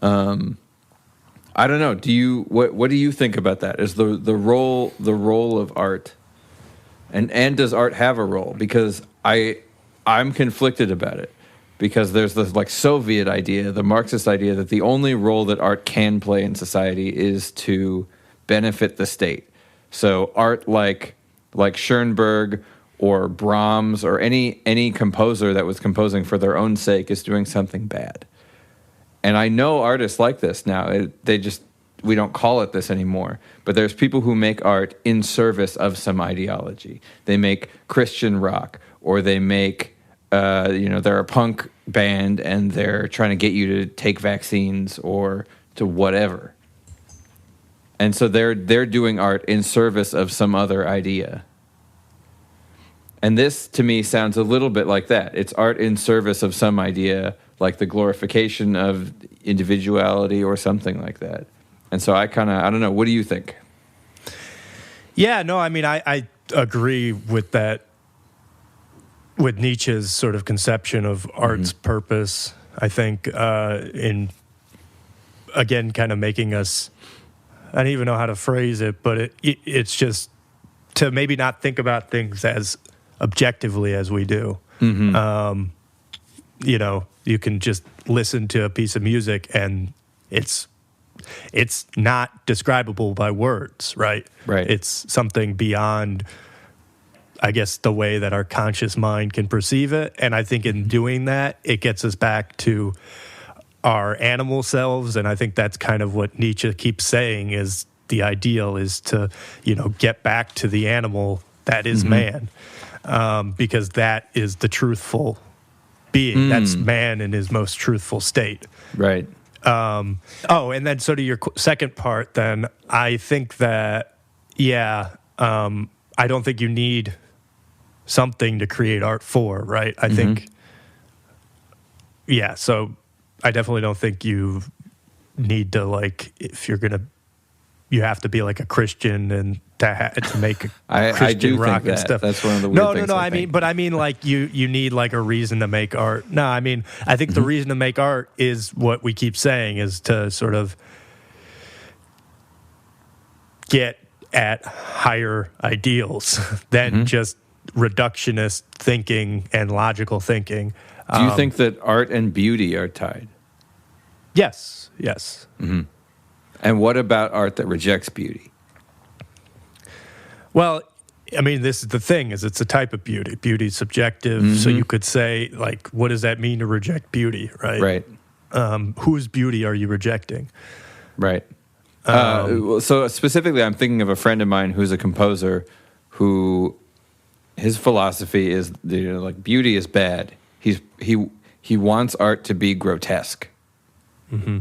[SPEAKER 1] I don't know. What do you think about that? Is the role of art? And does art have a role? Because I'm conflicted about it. Because there's this like Soviet idea, the Marxist idea that the only role that art can play in society is to benefit the state. So art like Schoenberg or Brahms or any composer that was composing for their own sake is doing something bad. And I know artists like this now. We don't call it this anymore. But there's people who make art in service of some ideology. They make Christian rock, or they make, they're a punk band and they're trying to get you to take vaccines or to whatever. And so they're doing art in service of some other idea. And this, to me, sounds a little bit like that. It's art in service of some idea, like the glorification of individuality or something like that. And so I don't know. What do you think?
[SPEAKER 2] Yeah, no, I mean, I agree with that, with Nietzsche's sort of conception of art's purpose. I think in, again, kind of making us, I don't even know how to phrase it, but it's just to maybe not think about things as objectively as we do. You can just listen to a piece of music and it's not describable by words, right?
[SPEAKER 1] Right.
[SPEAKER 2] It's something beyond, I guess, the way that our conscious mind can perceive it. And I think in doing that, it gets us back to our animal selves. And I think that's kind of what Nietzsche keeps saying is the ideal is to, get back to the animal that is man. Because that is the truthful being. That's man in his most truthful state.
[SPEAKER 1] Right.
[SPEAKER 2] And then so to your second part, then I think that, I don't think you need something to create art for, right? I think, so I definitely don't think you need to, like, if you're going to, you have to be like a Christian and to make a Christian rock and stuff.
[SPEAKER 1] That's one of the weird things.
[SPEAKER 2] No. I mean, like you need like a reason to make art. No, I mean, I think the reason to make art is what we keep saying, is to sort of get at higher ideals than just reductionist thinking and logical thinking.
[SPEAKER 1] Do you think that art and beauty are tied?
[SPEAKER 2] Yes.
[SPEAKER 1] Mm-hmm. And what about art that rejects beauty?
[SPEAKER 2] Well, I mean, this is the thing, is it's a type of beauty. Beauty is subjective, so you could say, like, what does that mean to reject beauty, right?
[SPEAKER 1] Right.
[SPEAKER 2] Whose beauty are you rejecting?
[SPEAKER 1] Right. So specifically, I'm thinking of a friend of mine who's a composer who his philosophy is, like, beauty is bad. He wants art to be grotesque. Mm-hmm.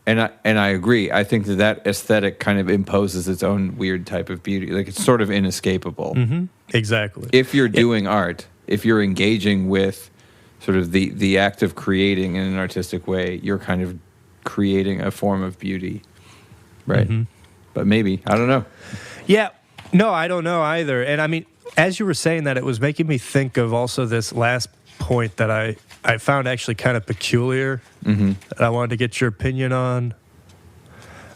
[SPEAKER 1] And I agree. I think that aesthetic kind of imposes its own weird type of beauty. Like, it's sort of inescapable.
[SPEAKER 2] Mm-hmm. Exactly.
[SPEAKER 1] If you're doing art, if you're engaging with sort of the act of creating in an artistic way, you're kind of creating a form of beauty, right? Mm-hmm. But maybe, I don't know.
[SPEAKER 2] Yeah. No, I don't know either. And I mean, as you were saying that, it was making me think of also this last point that I found actually kind of peculiar, that I wanted to get your opinion on.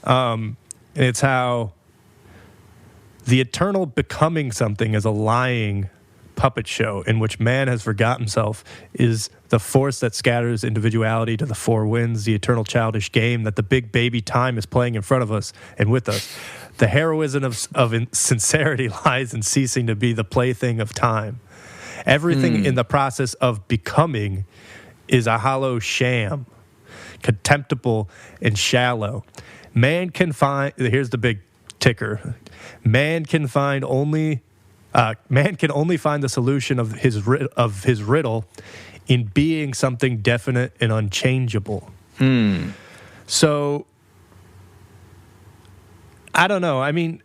[SPEAKER 2] And it's how the eternal becoming something is a lying puppet show in which man has forgot himself is the force that scatters individuality to the four winds, the eternal childish game that the big baby time is playing in front of us and with us. The heroism of sincerity lies in ceasing to be the plaything of time. Everything in the process of becoming is a hollow sham, contemptible and shallow. Man can find, here's the big ticker, man can only find the solution of his riddle in being something definite and unchangeable. So, I don't know. I mean,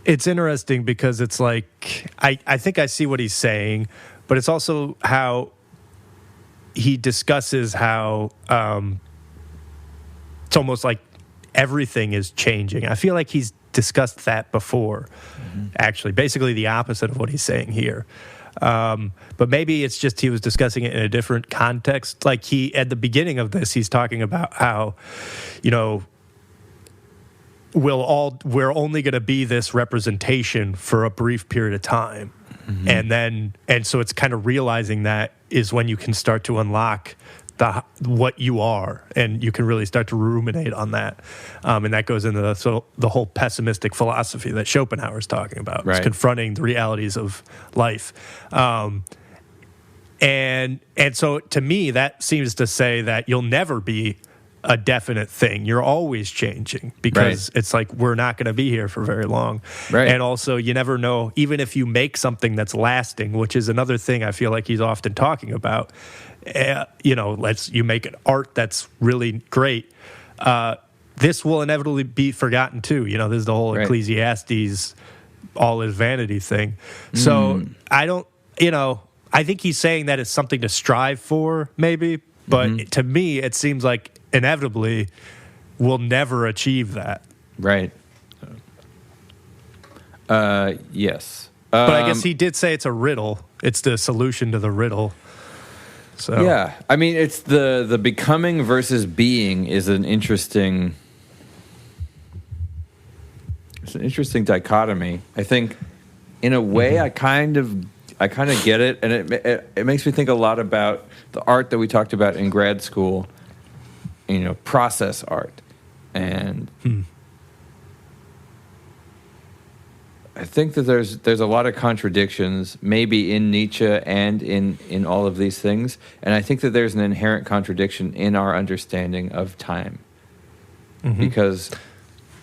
[SPEAKER 2] it's interesting because it's like, I think I see what he's saying, but it's also how he discusses how it's almost like everything is changing. I feel like he's discussed that before, actually. Basically the opposite of what he's saying here. But maybe it's just he was discussing it in a different context. Like at the beginning of this, he's talking about how, we're only going to be this representation for a brief period of time. And so it's kind of realizing that is when you can start to unlock what you are, and you can really start to ruminate on that. And that goes into the whole pessimistic philosophy that Shopenhaur is talking about. Right. It's confronting the realities of life. And so to me, that seems to say that you'll never be a definite thing. You're always changing because it's like we're not going to be here for very long. Right. And also, you never know, even if you make something that's lasting, which is another thing I feel like he's often talking about, you make an art that's really great. This will inevitably be forgotten too. This is the whole Ecclesiastes, all is vanity thing. So I think he's saying that it's something to strive for, maybe. But to me, it seems like inevitably we'll never achieve that.
[SPEAKER 1] Right. Yes.
[SPEAKER 2] But I guess he did say it's a riddle. It's the solution to the riddle. So
[SPEAKER 1] yeah, I mean, it's the becoming versus being is an interesting. It's an interesting dichotomy. I think, in a way, I kind of get it, and it makes me think a lot about the art that we talked about in grad school. Process art, and I think that there's a lot of contradictions, maybe in Nietzsche and in all of these things, and I think that there's an inherent contradiction in our understanding of time, because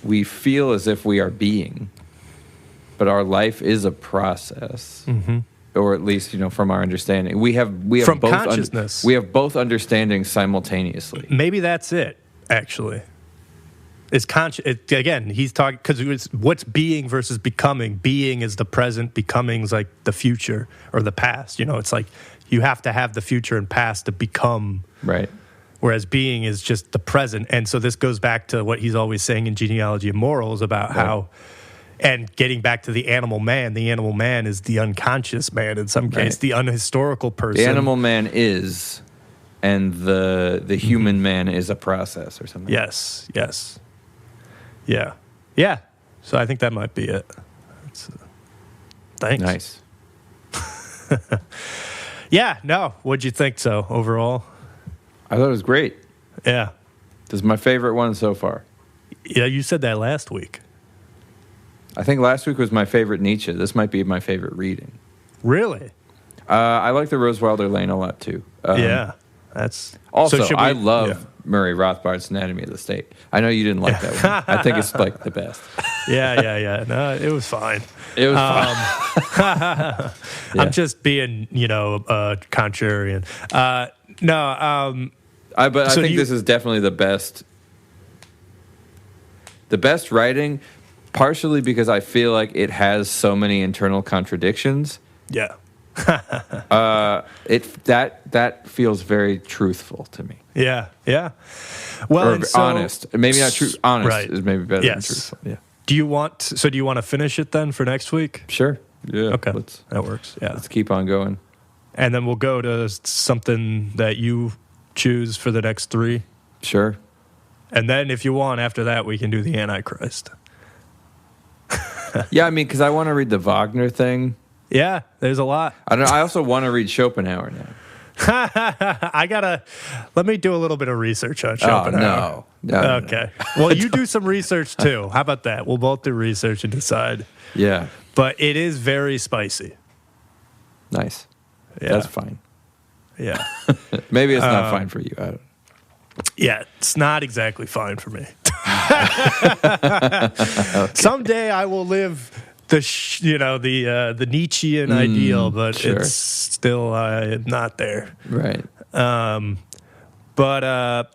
[SPEAKER 1] we feel as if we are being, but our life is a process, or at least from our understanding, we have
[SPEAKER 2] from both consciousness.
[SPEAKER 1] We have both understandings simultaneously.
[SPEAKER 2] Maybe that's it. Actually, it's again. He's talking because what's being versus becoming. Being is the present. Becoming is like the future or the past. It's like you have to have the future and past to become.
[SPEAKER 1] Right.
[SPEAKER 2] Whereas being is just the present. And so this goes back to what he's always saying in Genealogy of Morals about how, and getting back to the animal man is the unconscious man in some case, the unhistorical person.
[SPEAKER 1] The animal man is, and the human man is a process or something.
[SPEAKER 2] Yes. Yeah. So I think that might be it. Thanks.
[SPEAKER 1] Nice.
[SPEAKER 2] Yeah, no. What'd you think overall?
[SPEAKER 1] I thought it was great.
[SPEAKER 2] Yeah.
[SPEAKER 1] This is my favorite one so far.
[SPEAKER 2] Yeah, you said that last week.
[SPEAKER 1] I think last week was my favorite Nietzsche. This might be my favorite reading.
[SPEAKER 2] Really?
[SPEAKER 1] I like the Rosewalder Lane a lot, too.
[SPEAKER 2] Yeah. That's
[SPEAKER 1] also, I love Murray Rothbard's Anatomy of the State. I know you didn't like that one. I think it's like the best.
[SPEAKER 2] Yeah. No, it was fine.
[SPEAKER 1] It was fine.
[SPEAKER 2] I'm just being, contrarian.
[SPEAKER 1] I think this is definitely the best writing, partially because I feel like it has so many internal contradictions.
[SPEAKER 2] Yeah.
[SPEAKER 1] That feels very truthful to me.
[SPEAKER 2] Yeah. Well,
[SPEAKER 1] honest. Maybe not true. Honest
[SPEAKER 2] right.
[SPEAKER 1] is maybe better than truthful. Yeah.
[SPEAKER 2] Do you want to finish it then for next week?
[SPEAKER 1] Sure. Yeah.
[SPEAKER 2] Okay. That works. Yeah.
[SPEAKER 1] Let's keep on going.
[SPEAKER 2] And then we'll go to something that you choose for the next 3.
[SPEAKER 1] Sure.
[SPEAKER 2] And then if you want, after that, we can do the Antichrist.
[SPEAKER 1] Yeah, because I want to read the Wagner thing.
[SPEAKER 2] Yeah, there's a lot.
[SPEAKER 1] I also want to read Shopenhaur now.
[SPEAKER 2] Let me do a little bit of research on Shopenhaur.
[SPEAKER 1] No.
[SPEAKER 2] Okay. Well, you do some research too. How about that? We'll both do research and decide.
[SPEAKER 1] Yeah.
[SPEAKER 2] But it is very spicy.
[SPEAKER 1] Nice.
[SPEAKER 2] Yeah.
[SPEAKER 1] That's fine.
[SPEAKER 2] Yeah.
[SPEAKER 1] Maybe it's not fine for you. I don't know.
[SPEAKER 2] Yeah, it's not exactly fine for me. Okay. Someday I will live the Nietzschean ideal, but
[SPEAKER 1] sure.
[SPEAKER 2] it's still not there.
[SPEAKER 1] Right.
[SPEAKER 2] But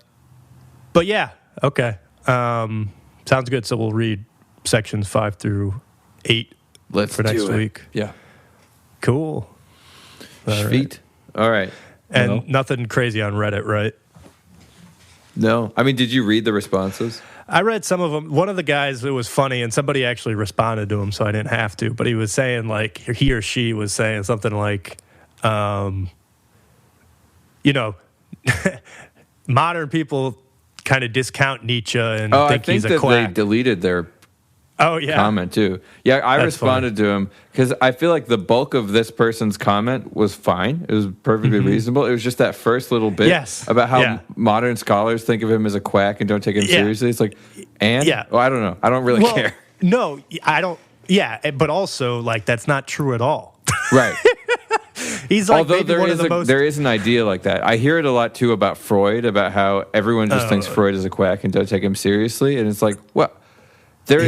[SPEAKER 2] yeah, okay. Sounds good. So we'll read sections 5 through 8 for next week.
[SPEAKER 1] Yeah.
[SPEAKER 2] Cool.
[SPEAKER 1] Sweet. All right.
[SPEAKER 2] And nothing crazy on Reddit, right?
[SPEAKER 1] No. Did you read the responses?
[SPEAKER 2] I read some of them. One of the guys, it was funny, and somebody actually responded to him, so I didn't have to. But he was saying, he or she was saying something like, modern people kind of discount Nietzsche and think he's a quack.
[SPEAKER 1] They deleted their comment, too. Yeah, I responded to him because I feel like the bulk of this person's comment was fine. It was perfectly reasonable. It was just that first little bit about how modern scholars think of him as a quack and don't take him seriously. It's like, well, I don't know. I don't really care.
[SPEAKER 2] No, I don't. Yeah, but also, that's not true at all.
[SPEAKER 1] Right.
[SPEAKER 2] He's
[SPEAKER 1] although there is an idea like that. I hear it a lot, too, about Freud, about how everyone just thinks Freud is a quack and don't take him seriously. And it's like, well, there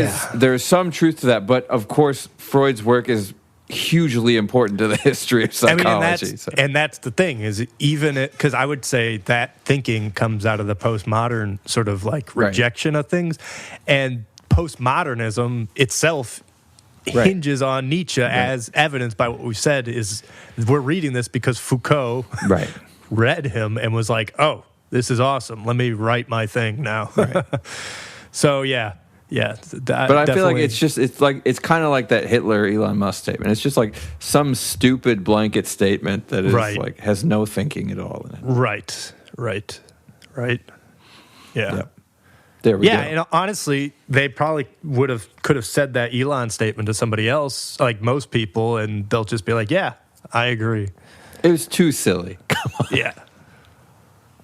[SPEAKER 1] is some truth to that, but of course, Freud's work is hugely important to the history of psychology.
[SPEAKER 2] And that's the thing, is even because I would say that thinking comes out of the postmodern sort of rejection of things, and postmodernism itself hinges on Nietzsche as evidenced by what we've said. Is we're reading this because Foucault read him and was like, oh, this is awesome. Let me write my thing now. Right. So yeah. Yeah,
[SPEAKER 1] but I feel like it's kind of like that Hitler Elon Musk statement. It's just like some stupid blanket statement that is has no thinking at all in it.
[SPEAKER 2] Right. Yeah.
[SPEAKER 1] Yep. There we go.
[SPEAKER 2] Yeah, and honestly, they probably could have said that Elon statement to somebody else, like most people, and they'll just be like, "Yeah, I agree."
[SPEAKER 1] It was too silly. Come on.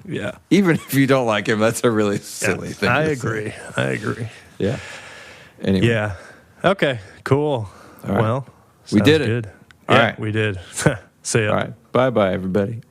[SPEAKER 2] Yeah.
[SPEAKER 1] Even if you don't like him, that's a really silly thing.
[SPEAKER 2] I agree.
[SPEAKER 1] Yeah. Anyway.
[SPEAKER 2] Yeah. Okay. Cool.
[SPEAKER 1] All right.
[SPEAKER 2] Well,
[SPEAKER 1] we did it.
[SPEAKER 2] Good.
[SPEAKER 1] All right.
[SPEAKER 2] We did. See ya.
[SPEAKER 1] All right. Bye, everybody.